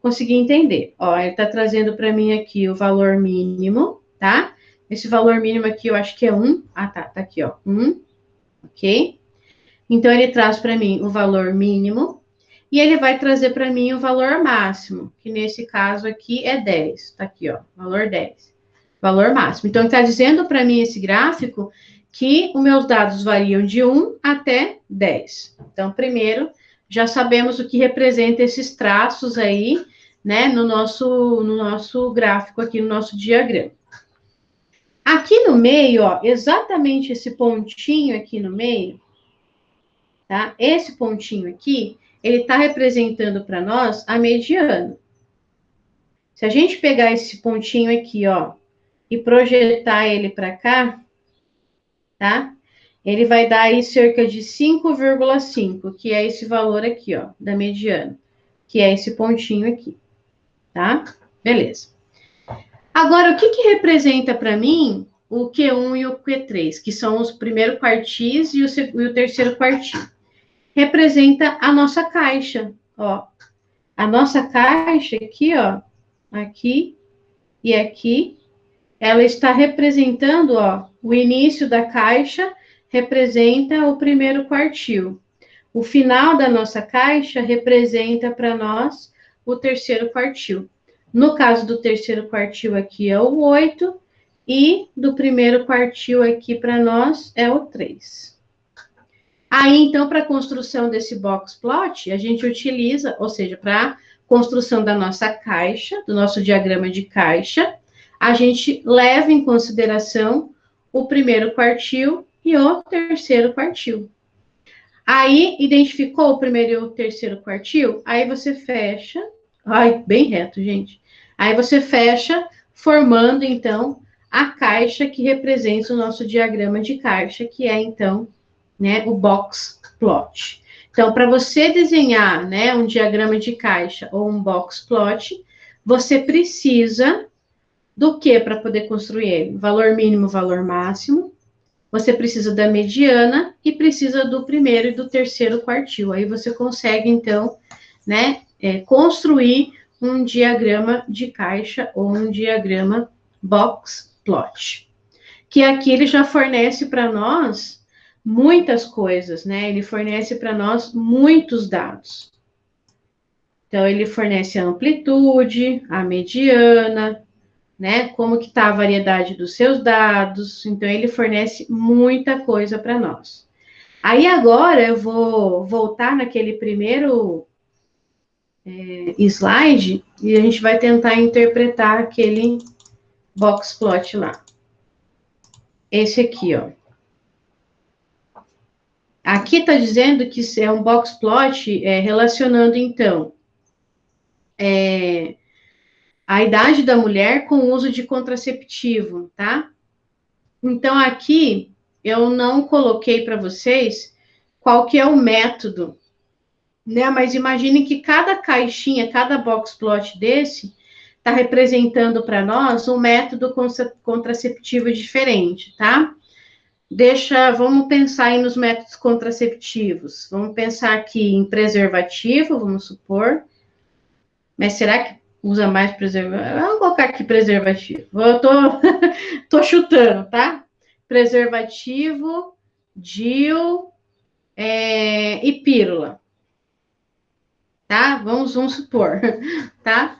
conseguir entender. Ó, ele está trazendo para mim aqui o valor mínimo, tá? Esse valor mínimo aqui eu acho que é 1. Ah, tá aqui, ó, 1, ok? Então, ele traz para mim o valor mínimo e ele vai trazer para mim o valor máximo, que nesse caso aqui é 10. Tá aqui, ó, valor 10. Valor máximo. Então, está dizendo para mim esse gráfico que os meus dados variam de 1 até 10. Então, primeiro, já sabemos o que representa esses traços aí, né, no nosso gráfico aqui, no nosso diagrama. Aqui no meio, ó, exatamente esse pontinho aqui no meio, tá? Esse pontinho aqui, ele está representando para nós a mediana. Se a gente pegar esse pontinho aqui, ó, e projetar ele para cá, tá? Ele vai dar aí cerca de 5,5, que é esse valor aqui, ó, da mediana, que é esse pontinho aqui, tá? Beleza. Agora, o que representa para mim o Q1 e o Q3, que são os primeiros quartis e o terceiro quartil? Representa a nossa caixa, ó. A nossa caixa aqui, ó, aqui e aqui, ela está representando, ó, o início da caixa representa o primeiro quartil. O final da nossa caixa representa para nós o terceiro quartil. No caso do terceiro quartil aqui é o 8 e do primeiro quartil aqui para nós é o 3. Aí, então, para a construção desse box plot, a gente utiliza, ou seja, para construção da nossa caixa, do nosso diagrama de caixa, a gente leva em consideração o primeiro quartil e o terceiro quartil. Aí, identificou o primeiro e o terceiro quartil? Aí você fecha. Ai, bem reto, gente. Aí você fecha, formando, então, a caixa que representa o nosso diagrama de caixa, que é, então, né, o box plot. Então, para você desenhar, né, um diagrama de caixa ou um box plot, você precisa do que para poder construir ele? Valor mínimo, valor máximo. Você precisa da mediana e precisa do primeiro e do terceiro quartil. Aí você consegue, então, né, construir um diagrama de caixa ou um diagrama box plot. Que aqui ele já fornece para nós muitas coisas, né? Ele fornece para nós muitos dados. Então, ele fornece a amplitude, a mediana, né? Como que está a variedade dos seus dados. Então, ele fornece muita coisa para nós. Aí, agora, eu vou voltar naquele primeiro slide e a gente vai tentar interpretar aquele box plot lá. Esse aqui, ó. Aqui está dizendo que é um box plot relacionando, então, a idade da mulher com o uso de contraceptivo, tá? Então, aqui, eu não coloquei para vocês qual que é o método, né? Mas imagine que cada caixinha, cada box plot desse, está representando para nós um método contraceptivo diferente, tá? Vamos pensar aí nos métodos contraceptivos. Vamos pensar aqui em preservativo, vamos supor. Mas será que usa mais preservativo? Vamos colocar aqui preservativo. Eu tô chutando, tá? Preservativo, DIU e pílula. Tá? Vamos supor, tá?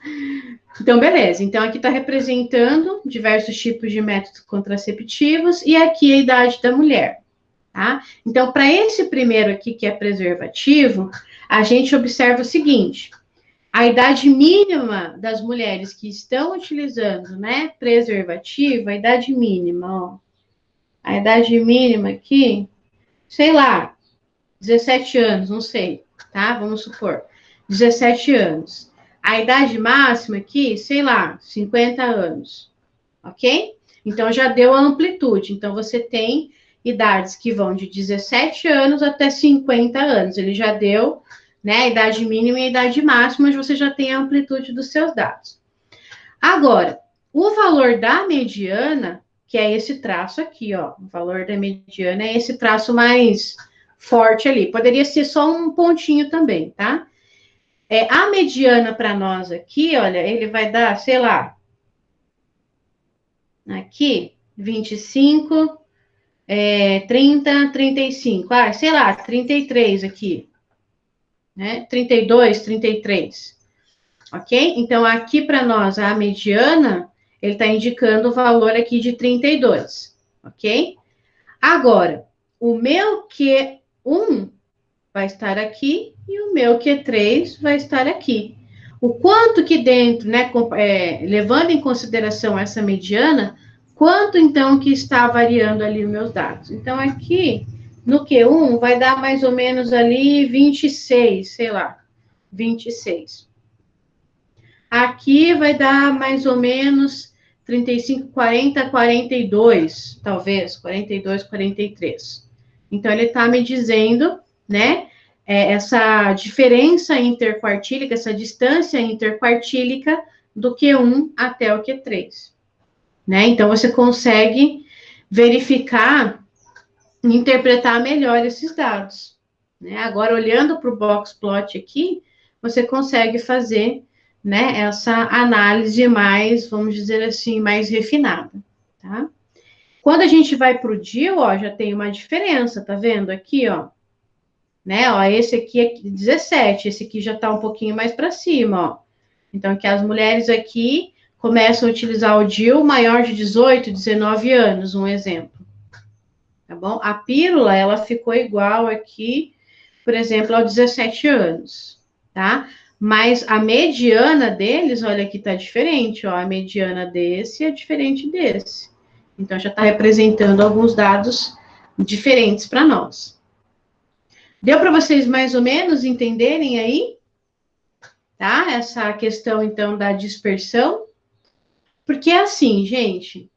Então, beleza. Então, aqui está representando diversos tipos de métodos contraceptivos e aqui a idade da mulher, tá? Então, para esse primeiro aqui, que é preservativo, a gente observa o seguinte: a idade mínima das mulheres que estão utilizando, né, preservativo, a idade mínima, ó. A idade mínima aqui, sei lá, 17 anos, não sei, tá? Vamos supor, 17 anos. A idade máxima aqui, sei lá, 50 anos, ok? Então, já deu a amplitude. Então, você tem idades que vão de 17 anos até 50 anos. Ele já deu, né, a idade mínima e a idade máxima, mas você já tem a amplitude dos seus dados. Agora, o valor da mediana, que é esse traço aqui, ó. O valor da mediana é esse traço mais forte ali. Poderia ser só um pontinho também, tá? A mediana para nós aqui, olha, ele vai dar, sei lá, aqui, 25, 30, 35, sei lá, 33 aqui, né? 32, 33, ok? Então, aqui para nós, a mediana, ele está indicando o valor aqui de 32, ok? Agora, o meu Q1 vai estar aqui e o meu Q3 vai estar aqui. O quanto que dentro, né, levando em consideração essa mediana, quanto então que está variando ali os meus dados? Então, aqui no Q1 vai dar mais ou menos ali 26, sei lá, 26. Aqui vai dar mais ou menos 35, 40, 42, talvez, 42, 43. Então, ele está me dizendo, né, essa diferença interquartílica, essa distância interquartílica do Q1 até o Q3. Né? Então, você consegue verificar e interpretar melhor esses dados. Né? Agora, olhando para o box plot aqui, você consegue fazer, né, essa análise mais, vamos dizer assim, mais refinada, tá? Quando a gente vai para o DIL, ó, já tem uma diferença, tá vendo aqui, ó? Né, ó, esse aqui é 17, esse aqui já tá um pouquinho mais para cima, ó. Então, que as mulheres aqui começam a utilizar o DIL maior de 18, 19 anos, um exemplo. Tá bom? A pílula, ela ficou igual aqui, por exemplo, aos 17 anos, tá? Mas a mediana deles, olha aqui, tá diferente, ó. A mediana desse é diferente desse. Então, já está representando alguns dados diferentes para nós. Deu para vocês mais ou menos entenderem aí? Tá? Essa questão, então, da dispersão. Porque é assim, gente,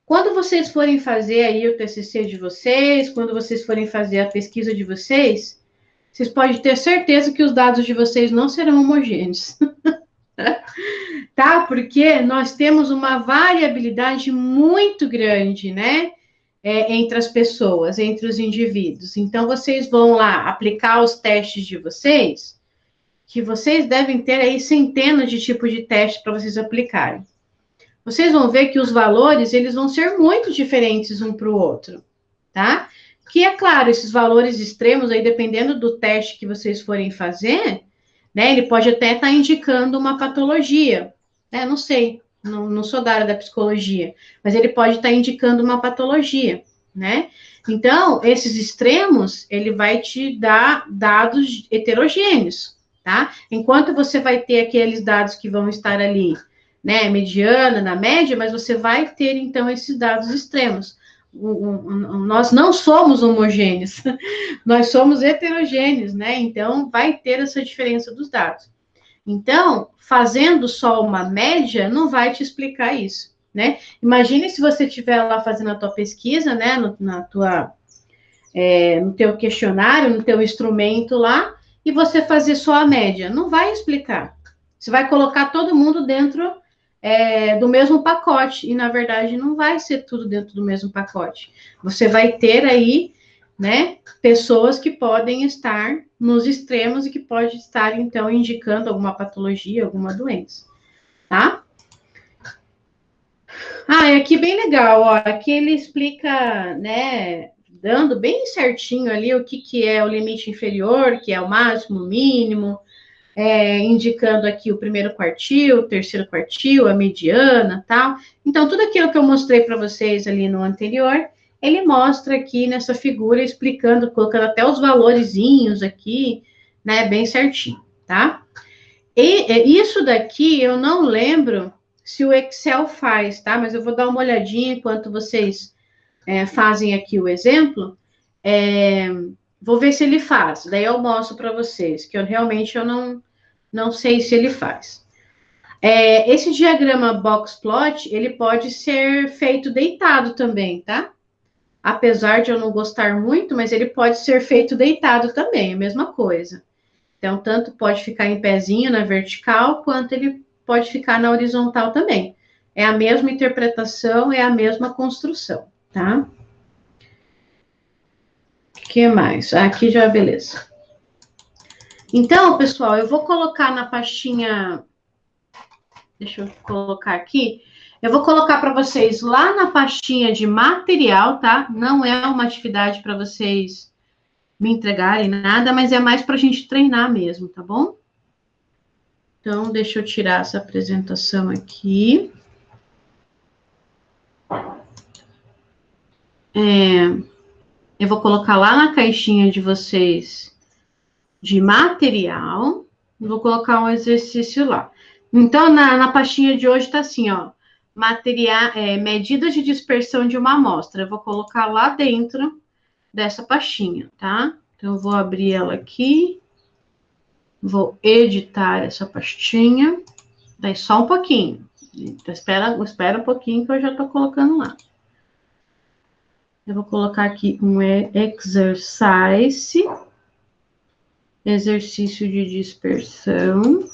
quando vocês forem fazer aí o TCC de vocês, quando vocês forem fazer a pesquisa de vocês, vocês podem ter certeza que os dados de vocês não serão homogêneos. Tá? Porque nós temos uma variabilidade muito grande, né? Entre as pessoas, entre os indivíduos. Então, vocês vão lá aplicar os testes de vocês, que vocês devem ter aí centenas de tipos de testes para vocês aplicarem. Vocês vão ver que os valores, eles vão ser muito diferentes um para o outro, tá? Que é claro, esses valores extremos aí, dependendo do teste que vocês forem fazer, né? Ele pode até estar indicando uma patologia, né? Não sei, não sou da área da psicologia, mas ele pode estar indicando uma patologia, né? Então, esses extremos, ele vai te dar dados heterogêneos, tá? Enquanto você vai ter aqueles dados que vão estar ali, né, mediana, na média, mas você vai ter, então, esses dados extremos. Nós não somos homogêneos, nós somos heterogêneos, né? Então, vai ter essa diferença dos dados. Então, fazendo só uma média, não vai te explicar isso, né? Imagine se você estiver lá fazendo a tua pesquisa, né, no teu questionário, no teu instrumento lá, e você fazer só a média. Não vai explicar. Você vai colocar todo mundo dentro do mesmo pacote, e na verdade não vai ser tudo dentro do mesmo pacote. Você vai ter aí, né, pessoas que podem estar nos extremos e que pode estar, então, indicando alguma patologia, alguma doença, tá? E aqui bem legal, ó, aqui ele explica, né, dando bem certinho ali o que é o limite inferior, que é o máximo, o mínimo, indicando aqui o primeiro quartil, o terceiro quartil, a mediana, tal. Então, tudo aquilo que eu mostrei para vocês ali no anterior, ele mostra aqui nessa figura, explicando, colocando até os valorezinhos aqui, né, bem certinho, tá? E isso daqui, eu não lembro se o Excel faz, tá? Mas eu vou dar uma olhadinha enquanto vocês fazem aqui o exemplo. Vou ver se ele faz, daí eu mostro para vocês, que realmente eu não sei se ele faz. Esse diagrama box plot, ele pode ser feito deitado também, tá? Apesar de eu não gostar muito, mas ele pode ser feito deitado também, a mesma coisa. Então, tanto pode ficar em pezinho na vertical, quanto ele pode ficar na horizontal também. É a mesma interpretação, é a mesma construção, tá? O que mais? Aqui já, beleza. Então, pessoal, eu vou colocar na pastinha... Deixa eu colocar aqui. Eu vou colocar para vocês lá na pastinha de material, tá? Não é uma atividade para vocês me entregarem nada, mas é mais para a gente treinar mesmo, tá bom? Então, deixa eu tirar essa apresentação aqui. Eu vou colocar lá na caixinha de vocês de material. E vou colocar um exercício lá. Então, na pastinha de hoje tá assim, ó. Material, medidas de dispersão de uma amostra. Eu vou colocar lá dentro dessa pastinha, tá? Então, eu vou abrir ela aqui. Vou editar essa pastinha. Daí só um pouquinho. Então, espera um pouquinho que eu já tô colocando lá. Eu vou colocar aqui um exercício de dispersão.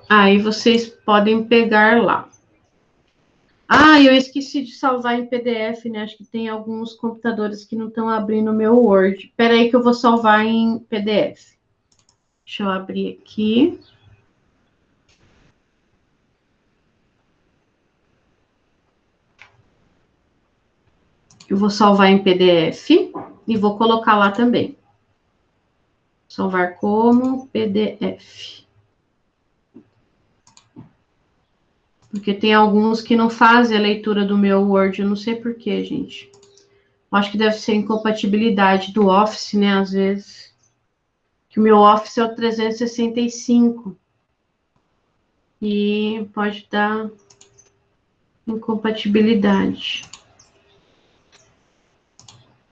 Aí vocês podem pegar lá. Ah, eu esqueci de salvar em PDF, né? Acho que tem alguns computadores que não estão abrindo o meu Word. Espera aí que eu vou salvar em PDF. Deixa eu abrir aqui. Eu vou salvar em PDF e vou colocar lá também. Salvar como PDF. Porque tem alguns que não fazem a leitura do meu Word, eu não sei porquê, gente. Eu acho que deve ser incompatibilidade do Office, né, às vezes. Que o meu Office é o 365. E pode dar incompatibilidade.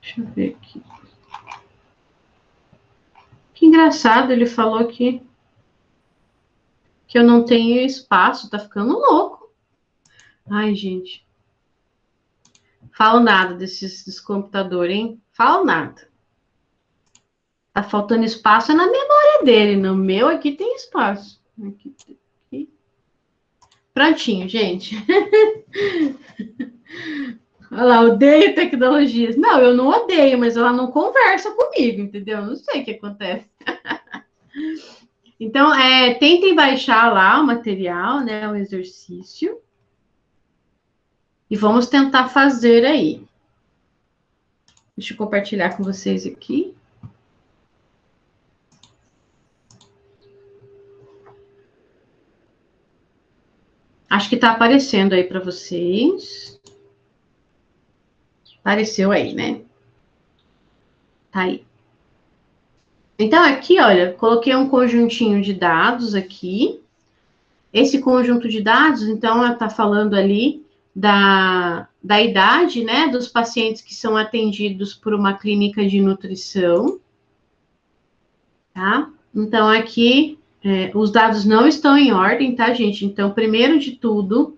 Deixa eu ver aqui. Que engraçado, ele falou aqui que eu não tenho espaço, tá ficando louco. Ai, gente. Falo nada desses computadores, hein? Falo nada. Tá faltando espaço é na memória dele, no meu aqui tem espaço. Aqui. Prontinho, gente. Olha lá, odeio tecnologias. Não, eu não odeio, mas ela não conversa comigo, entendeu? Não sei o que acontece. Então, tentem baixar lá o material, né, o exercício. E vamos tentar fazer aí. Deixa eu compartilhar com vocês aqui. Acho que está aparecendo aí para vocês. Apareceu aí, né? Tá aí. Então, aqui, olha, coloquei um conjuntinho de dados aqui. Esse conjunto de dados, então, ela está falando ali da idade, né, dos pacientes que são atendidos por uma clínica de nutrição, tá? Então, aqui, os dados não estão em ordem, tá, gente? Então, primeiro de tudo,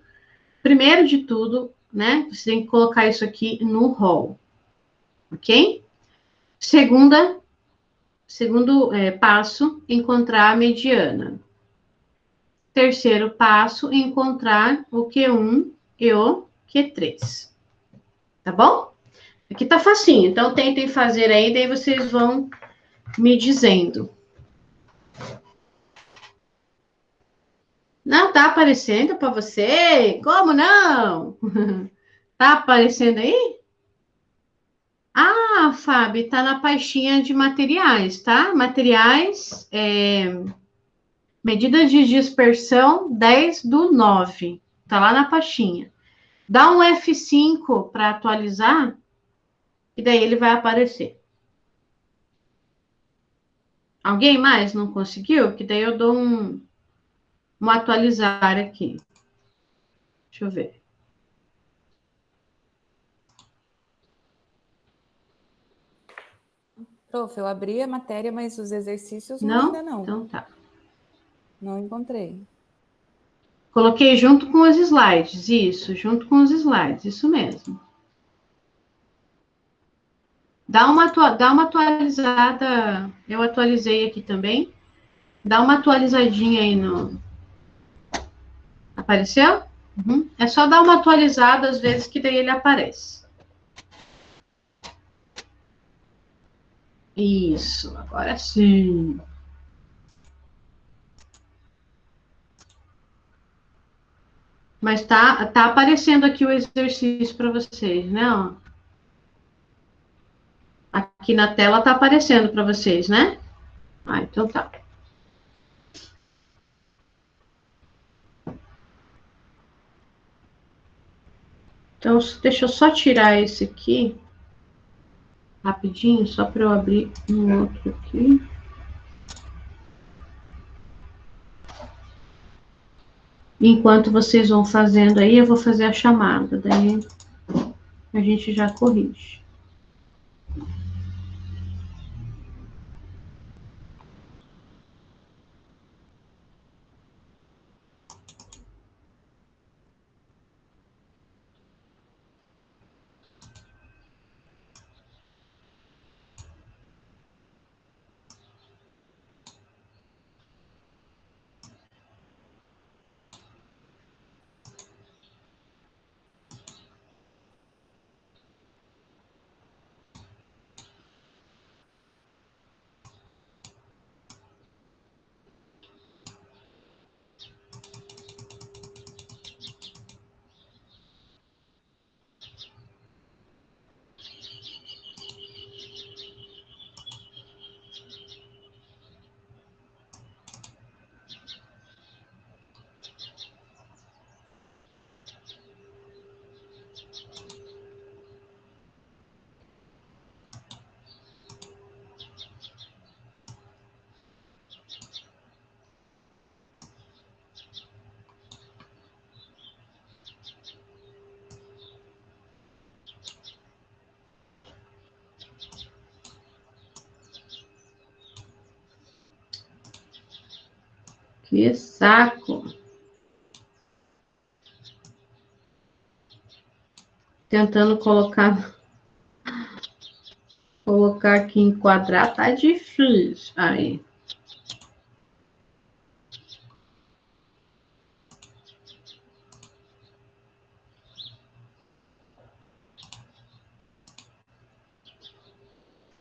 né, você tem que colocar isso aqui no rol, ok? Segundo passo, encontrar a mediana. Terceiro passo, encontrar o Q1 e o Q3. Tá bom? Aqui tá facinho, então tentem fazer aí, daí vocês vão me dizendo. Não tá aparecendo para você? Como não? Tá aparecendo aí? Ah, Fábio, tá na pastinha de materiais, tá? Materiais, medida de dispersão 10/9. Tá lá na pastinha. Dá um F5 para atualizar, e daí ele vai aparecer. Alguém mais não conseguiu? Que daí eu dou um atualizar aqui. Deixa eu ver. Prof, eu abri a matéria, mas os exercícios Não? ainda não. Então tá. Não encontrei. Coloquei junto com os slides, isso, junto com os slides, isso mesmo. Dá uma atualizada, eu atualizei aqui também. Dá uma atualizadinha aí no... Apareceu? Uhum. É só dar uma atualizada, às vezes, que daí ele aparece. Isso, agora sim. Mas tá aparecendo aqui o exercício para vocês, né? Ó. Aqui na tela tá aparecendo para vocês, né? Ah, então tá. Então, deixa eu só tirar esse aqui, rapidinho, só para eu abrir um outro aqui. Enquanto vocês vão fazendo aí, eu vou fazer a chamada, daí a gente já corrige. Que saco! Tentando colocar aqui em quadrado, tá difícil. Aí.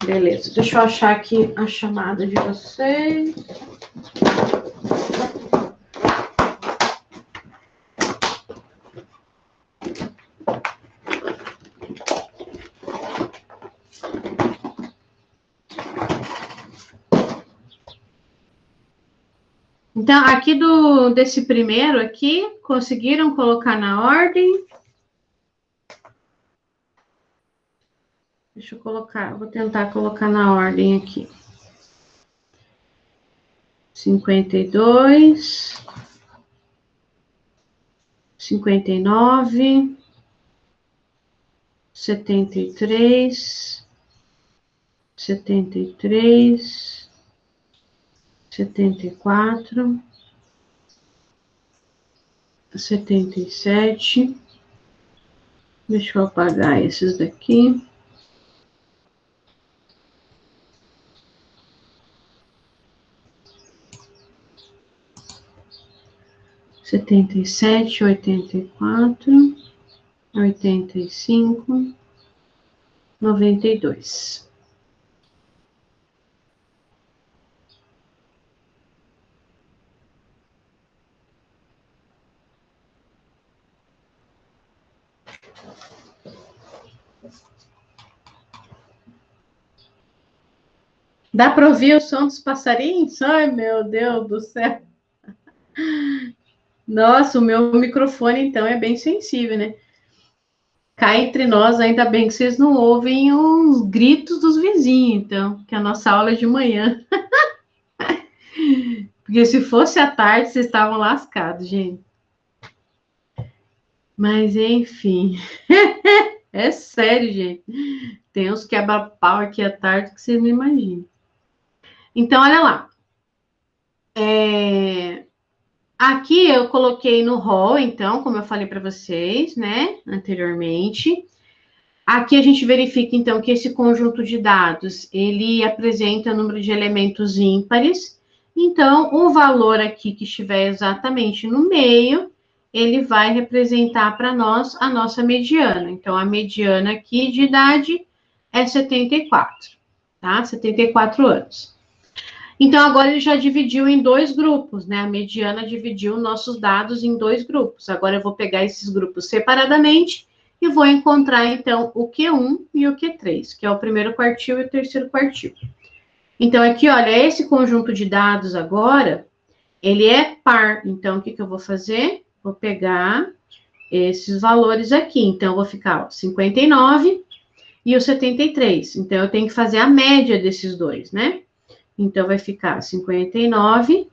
Beleza, deixa eu achar aqui a chamada de vocês. Então, aqui desse primeiro aqui, conseguiram colocar na ordem? Deixa eu colocar, vou tentar colocar na ordem aqui. 52, 59, 73, 73, 74, 77. Deixa eu apagar esses daqui. Setenta e sete, 84, 85, 92. Dá para ouvir o som dos passarinhos? Ai, meu Deus do céu. Nossa, o meu microfone, então, é bem sensível, né? Cá entre nós, ainda bem que vocês não ouvem os gritos dos vizinhos, então, que a nossa aula é de manhã. Porque se fosse à tarde, vocês estavam lascados, gente. Mas, enfim. É sério, gente. Tem uns quebra-pau aqui à tarde que vocês não imaginam. Então, olha lá. Aqui eu coloquei no rol, então, como eu falei para vocês, né, anteriormente. Aqui a gente verifica, então, que esse conjunto de dados, ele apresenta número de elementos ímpares. Então, o valor aqui que estiver exatamente no meio, ele vai representar para nós a nossa mediana. Então, a mediana aqui de idade é 74. tá? 74 anos. Então, agora ele já dividiu em 2 grupos, né? A mediana dividiu nossos dados em 2 grupos. Agora eu vou pegar esses grupos separadamente e vou encontrar, então, o Q1 e o Q3, que é o primeiro quartil e o terceiro quartil. Então, aqui, olha, esse conjunto de dados agora, ele é par. Então, o que eu vou fazer? Vou pegar esses valores aqui. Então, eu vou ficar, ó, 59 e o 73. Então, eu tenho que fazer a média desses dois, né? Então, vai ficar 59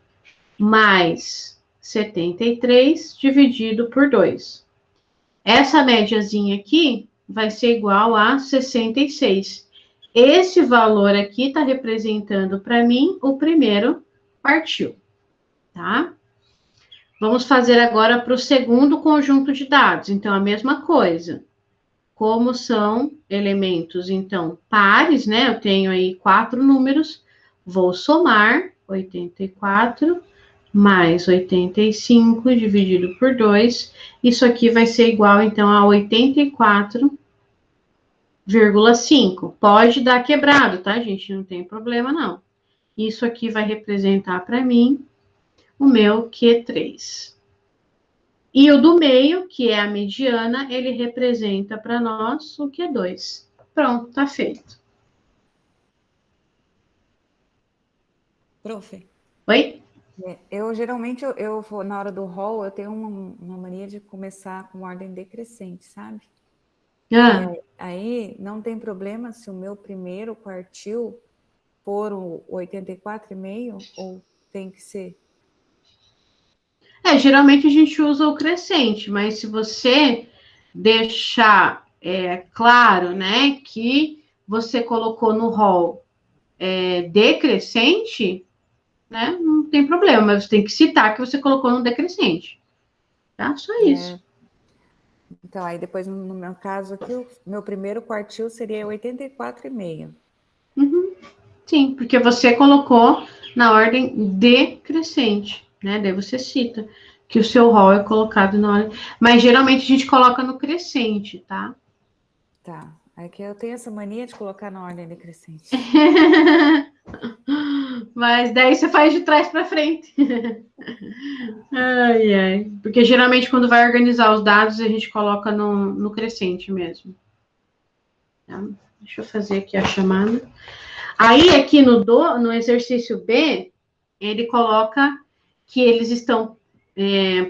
mais 73 dividido por 2. Essa médiazinha aqui vai ser igual a 66. Esse valor aqui está representando para mim o primeiro quartil, tá? Vamos fazer agora para o segundo conjunto de dados. Então, a mesma coisa. Como são elementos, então, pares, né? Eu tenho aí 4 números. Vou somar 84 mais 85 dividido por 2. Isso aqui vai ser igual, então, a 84,5. Pode dar quebrado, tá, gente? Não tem problema, não. Isso aqui vai representar para mim o meu Q3. E o do meio, que é a mediana, ele representa para nós o Q2. Pronto, tá feito. Prof. Oi? Eu geralmente, eu vou, na hora do rol, eu tenho uma mania de começar com ordem decrescente, sabe? Ah. Aí não tem problema se o meu primeiro quartil for o 84,5 ou tem que ser? Geralmente a gente usa o crescente, mas se você deixar claro, né, que você colocou no rol decrescente, né, não tem problema, mas você tem que citar que você colocou no decrescente, tá? Só isso. Então, aí depois, no meu caso aqui, o meu primeiro quartil seria 84,5. Uhum. Sim, porque você colocou na ordem decrescente, né? Daí você cita que o seu rol é colocado na ordem. Mas geralmente a gente coloca no crescente, tá? Tá. É que eu tenho essa mania de colocar na ordem decrescente. Mas daí você faz de trás para frente. Ai, ai. Porque geralmente quando vai organizar os dados, a gente coloca no crescente mesmo. Tá? Deixa eu fazer aqui a chamada. Aí, aqui no exercício B, ele coloca que eles estão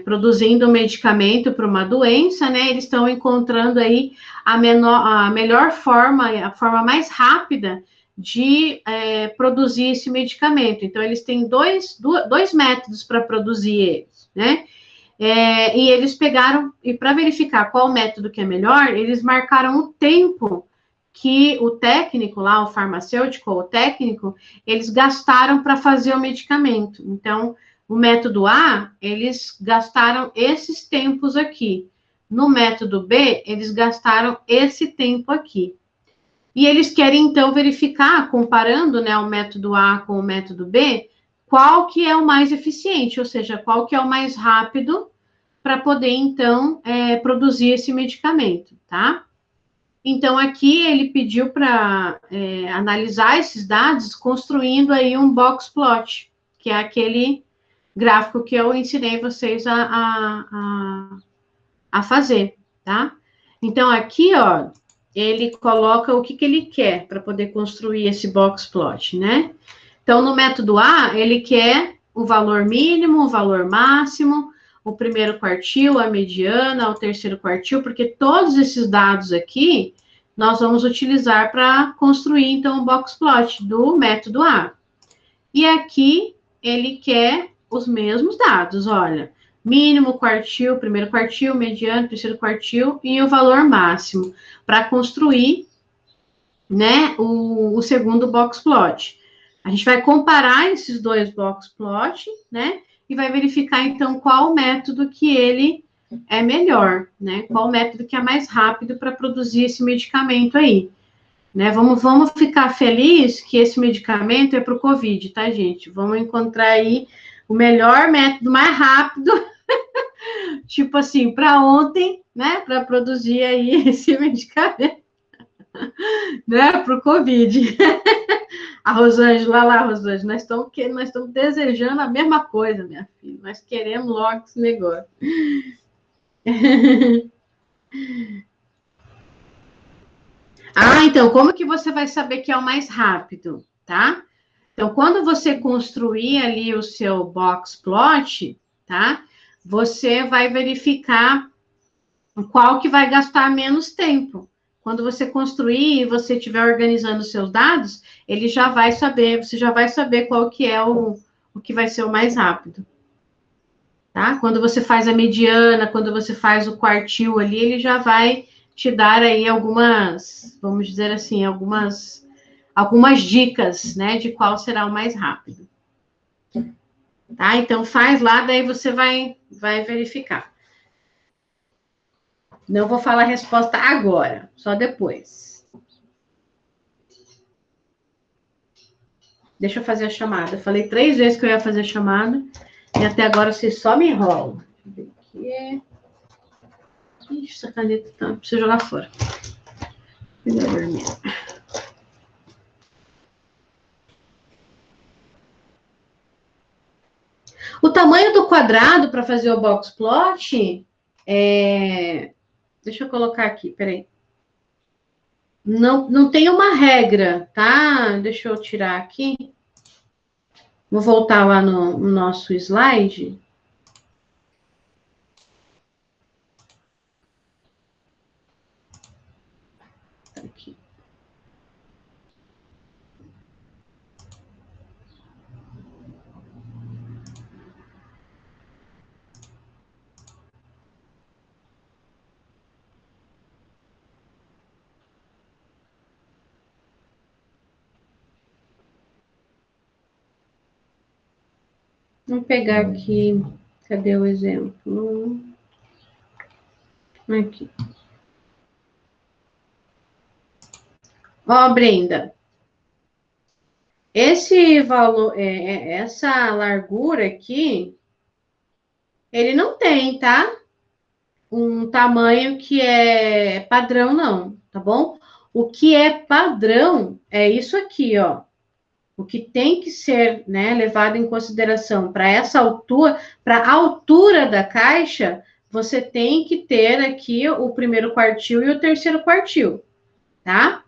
produzindo um medicamento para uma doença, né? Eles estão encontrando aí a melhor forma, a forma mais rápida de produzir esse medicamento. Então, eles têm dois métodos para produzir eles, né? E eles pegaram, e para verificar qual método que é melhor, eles marcaram o tempo que o técnico lá, o farmacêutico, o técnico, eles gastaram para fazer o medicamento. Então, o método A, eles gastaram esses tempos aqui. No método B, eles gastaram esse tempo aqui. E eles querem, então, verificar, comparando, né, o método A com o método B, qual que é o mais eficiente, ou seja, qual que é o mais rápido para poder, então, produzir esse medicamento, tá? Então, aqui ele pediu para analisar esses dados construindo aí um box plot, que é aquele gráfico que eu ensinei vocês a fazer, tá? Então, aqui, ó, ele coloca o que ele quer para poder construir esse box plot, né? Então, no método A, ele quer o valor mínimo, o valor máximo, o primeiro quartil, a mediana, o terceiro quartil, porque todos esses dados aqui nós vamos utilizar para construir, então, o box plot do método A. E aqui ele quer os mesmos dados, olha, mínimo, quartil, primeiro quartil, mediano, terceiro quartil e o valor máximo, para construir, né, o segundo box plot. A gente vai comparar esses dois box plot, né, e vai verificar, então, qual método que ele é melhor, né, qual método que é mais rápido para produzir esse medicamento aí. Né, vamos ficar felizes que esse medicamento é para o Covid, tá, gente? Vamos encontrar aí o melhor método, mais rápido, tipo assim, para ontem, né, para produzir aí esse medicamento. né, para o Covid. A Rosângela, lá, Rosângela, nós estamos desejando a mesma coisa, minha filha. Nós queremos logo esse negócio. Ah, então, como que você vai saber que é o mais rápido, tá? Então, quando você construir ali o seu box plot, tá? Você vai verificar qual que vai gastar menos tempo. Quando você construir e você estiver organizando os seus dados, ele já vai saber, você já vai saber qual que é o que vai ser o mais rápido. Tá? Quando você faz a mediana, quando você faz o quartil ali, ele já vai te dar aí algumas, vamos dizer assim, algumas dicas, né, de qual será o mais rápido. Tá? Então faz lá, daí você vai verificar. Não vou falar a resposta agora, só depois. Deixa eu fazer a chamada. Eu falei 3 vezes que eu ia fazer a chamada e até agora vocês só me enrolam. Aqui é... Ixi, essa caneta tá... Preciso jogar fora. O tamanho do quadrado para fazer o box plot é... Deixa eu colocar aqui, peraí. Não tem uma regra, tá? Deixa eu tirar aqui. Vou voltar lá no nosso slide. Aqui. Vamos pegar aqui. Cadê o exemplo? Aqui. Ó, Brenda. Esse valor, essa largura aqui, ele não tem, tá? Um tamanho que é padrão, não, tá bom? O que é padrão é isso aqui, ó. O que tem que ser, né, levado em consideração para essa altura, para a altura da caixa, você tem que ter aqui o primeiro quartil e o terceiro quartil, tá?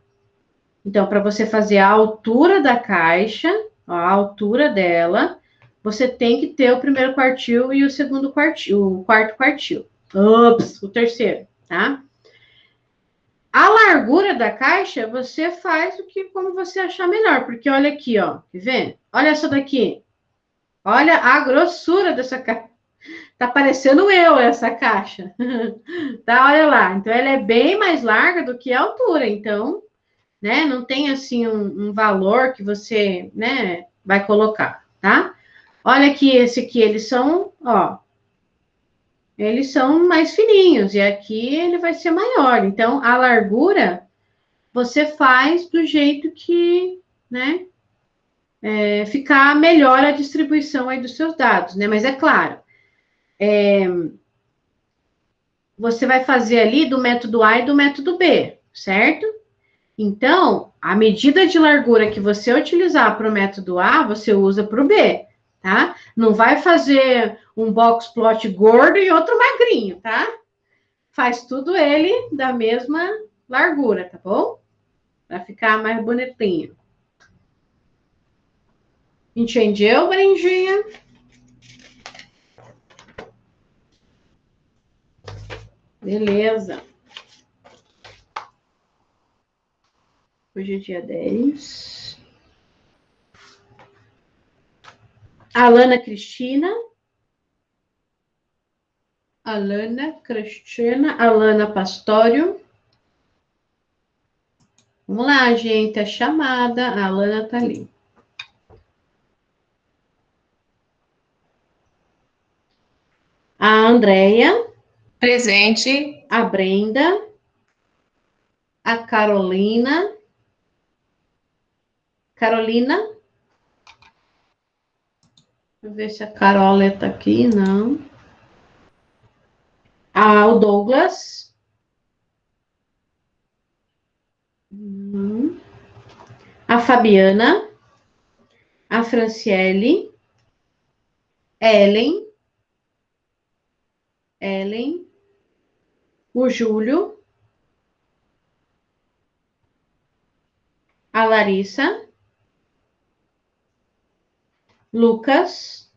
Então, para você fazer a altura da caixa, ó, a altura dela, você tem que ter o primeiro quartil e o segundo quartil, o quarto quartil. Ops, o terceiro, tá? A largura da caixa, você faz como você achar melhor, porque olha aqui, ó, tá vendo? Olha essa daqui. Olha a grossura dessa caixa. Tá parecendo eu essa caixa. Tá, olha lá. Então ela é bem mais larga do que a altura, então, né, não tem assim um valor que você, né, vai colocar, tá? Olha aqui esse aqui, eles são, ó, eles são mais fininhos, e aqui ele vai ser maior. Então, a largura, você faz do jeito que, né, ficar melhor a distribuição aí dos seus dados, né? Mas é claro, você vai fazer ali do método A e do método B, certo? Então, a medida de largura que você utilizar para o método A, você usa para o B, tá? Não vai fazer um box plot gordo e outro magrinho, tá? Faz tudo ele da mesma largura, tá bom? Para ficar mais bonitinho. Entendeu, Brendinha? Beleza. Hoje é dia 10. Alana Cristina. Alana Cristina. Alana Pastório. Vamos lá, gente. A chamada. A Alana tá ali. A Andréia. Presente. A Brenda. A Carolina. Carolina. Deixa eu ver se a Carola está aqui. Não. O Douglas. A Fabiana, a Franciele, Ellen, o Júlio, a Larissa, Lucas,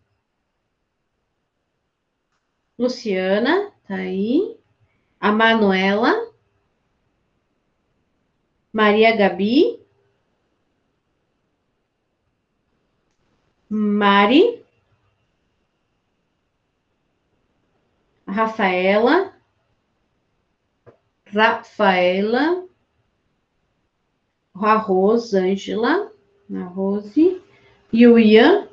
Luciana, tá aí, a Manuela, Maria Gabi, Mari, Rafaela, a Rosângela, a Rose, e o Ian.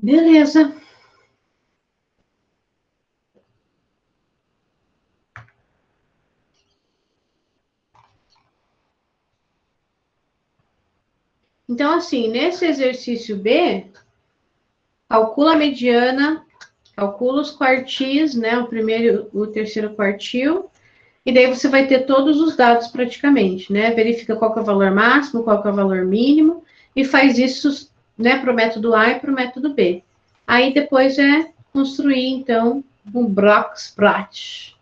Beleza. Então, assim, nesse exercício B, calcula a mediana, calcula os quartis, né? O primeiro e o terceiro quartil. E daí você vai ter todos os dados praticamente, né? Verifica qual que é o valor máximo, qual que é o valor mínimo, e faz isso, né, para o método A e para o método B. Aí depois é construir, então, um Blocksprat.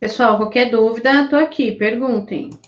Pessoal, qualquer dúvida, estou aqui, perguntem.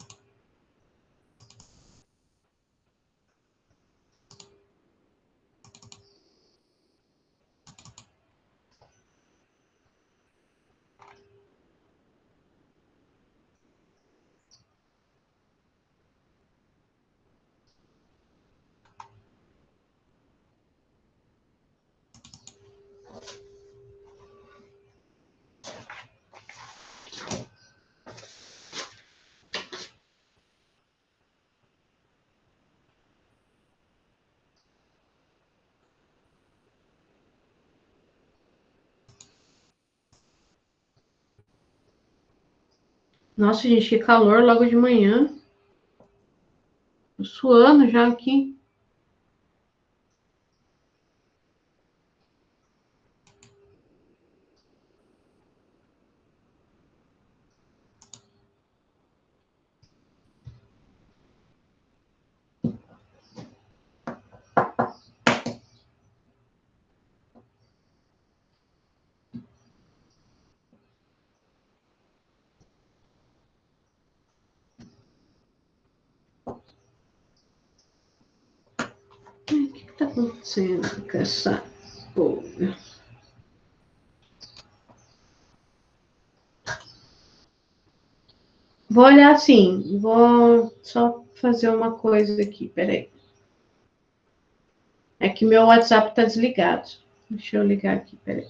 Nossa, gente, que calor logo de manhã. Tô suando já aqui. O que tá acontecendo com essa porra? Vou olhar assim, vou só fazer uma coisa aqui, peraí. É que meu WhatsApp está desligado. Deixa eu ligar aqui, peraí.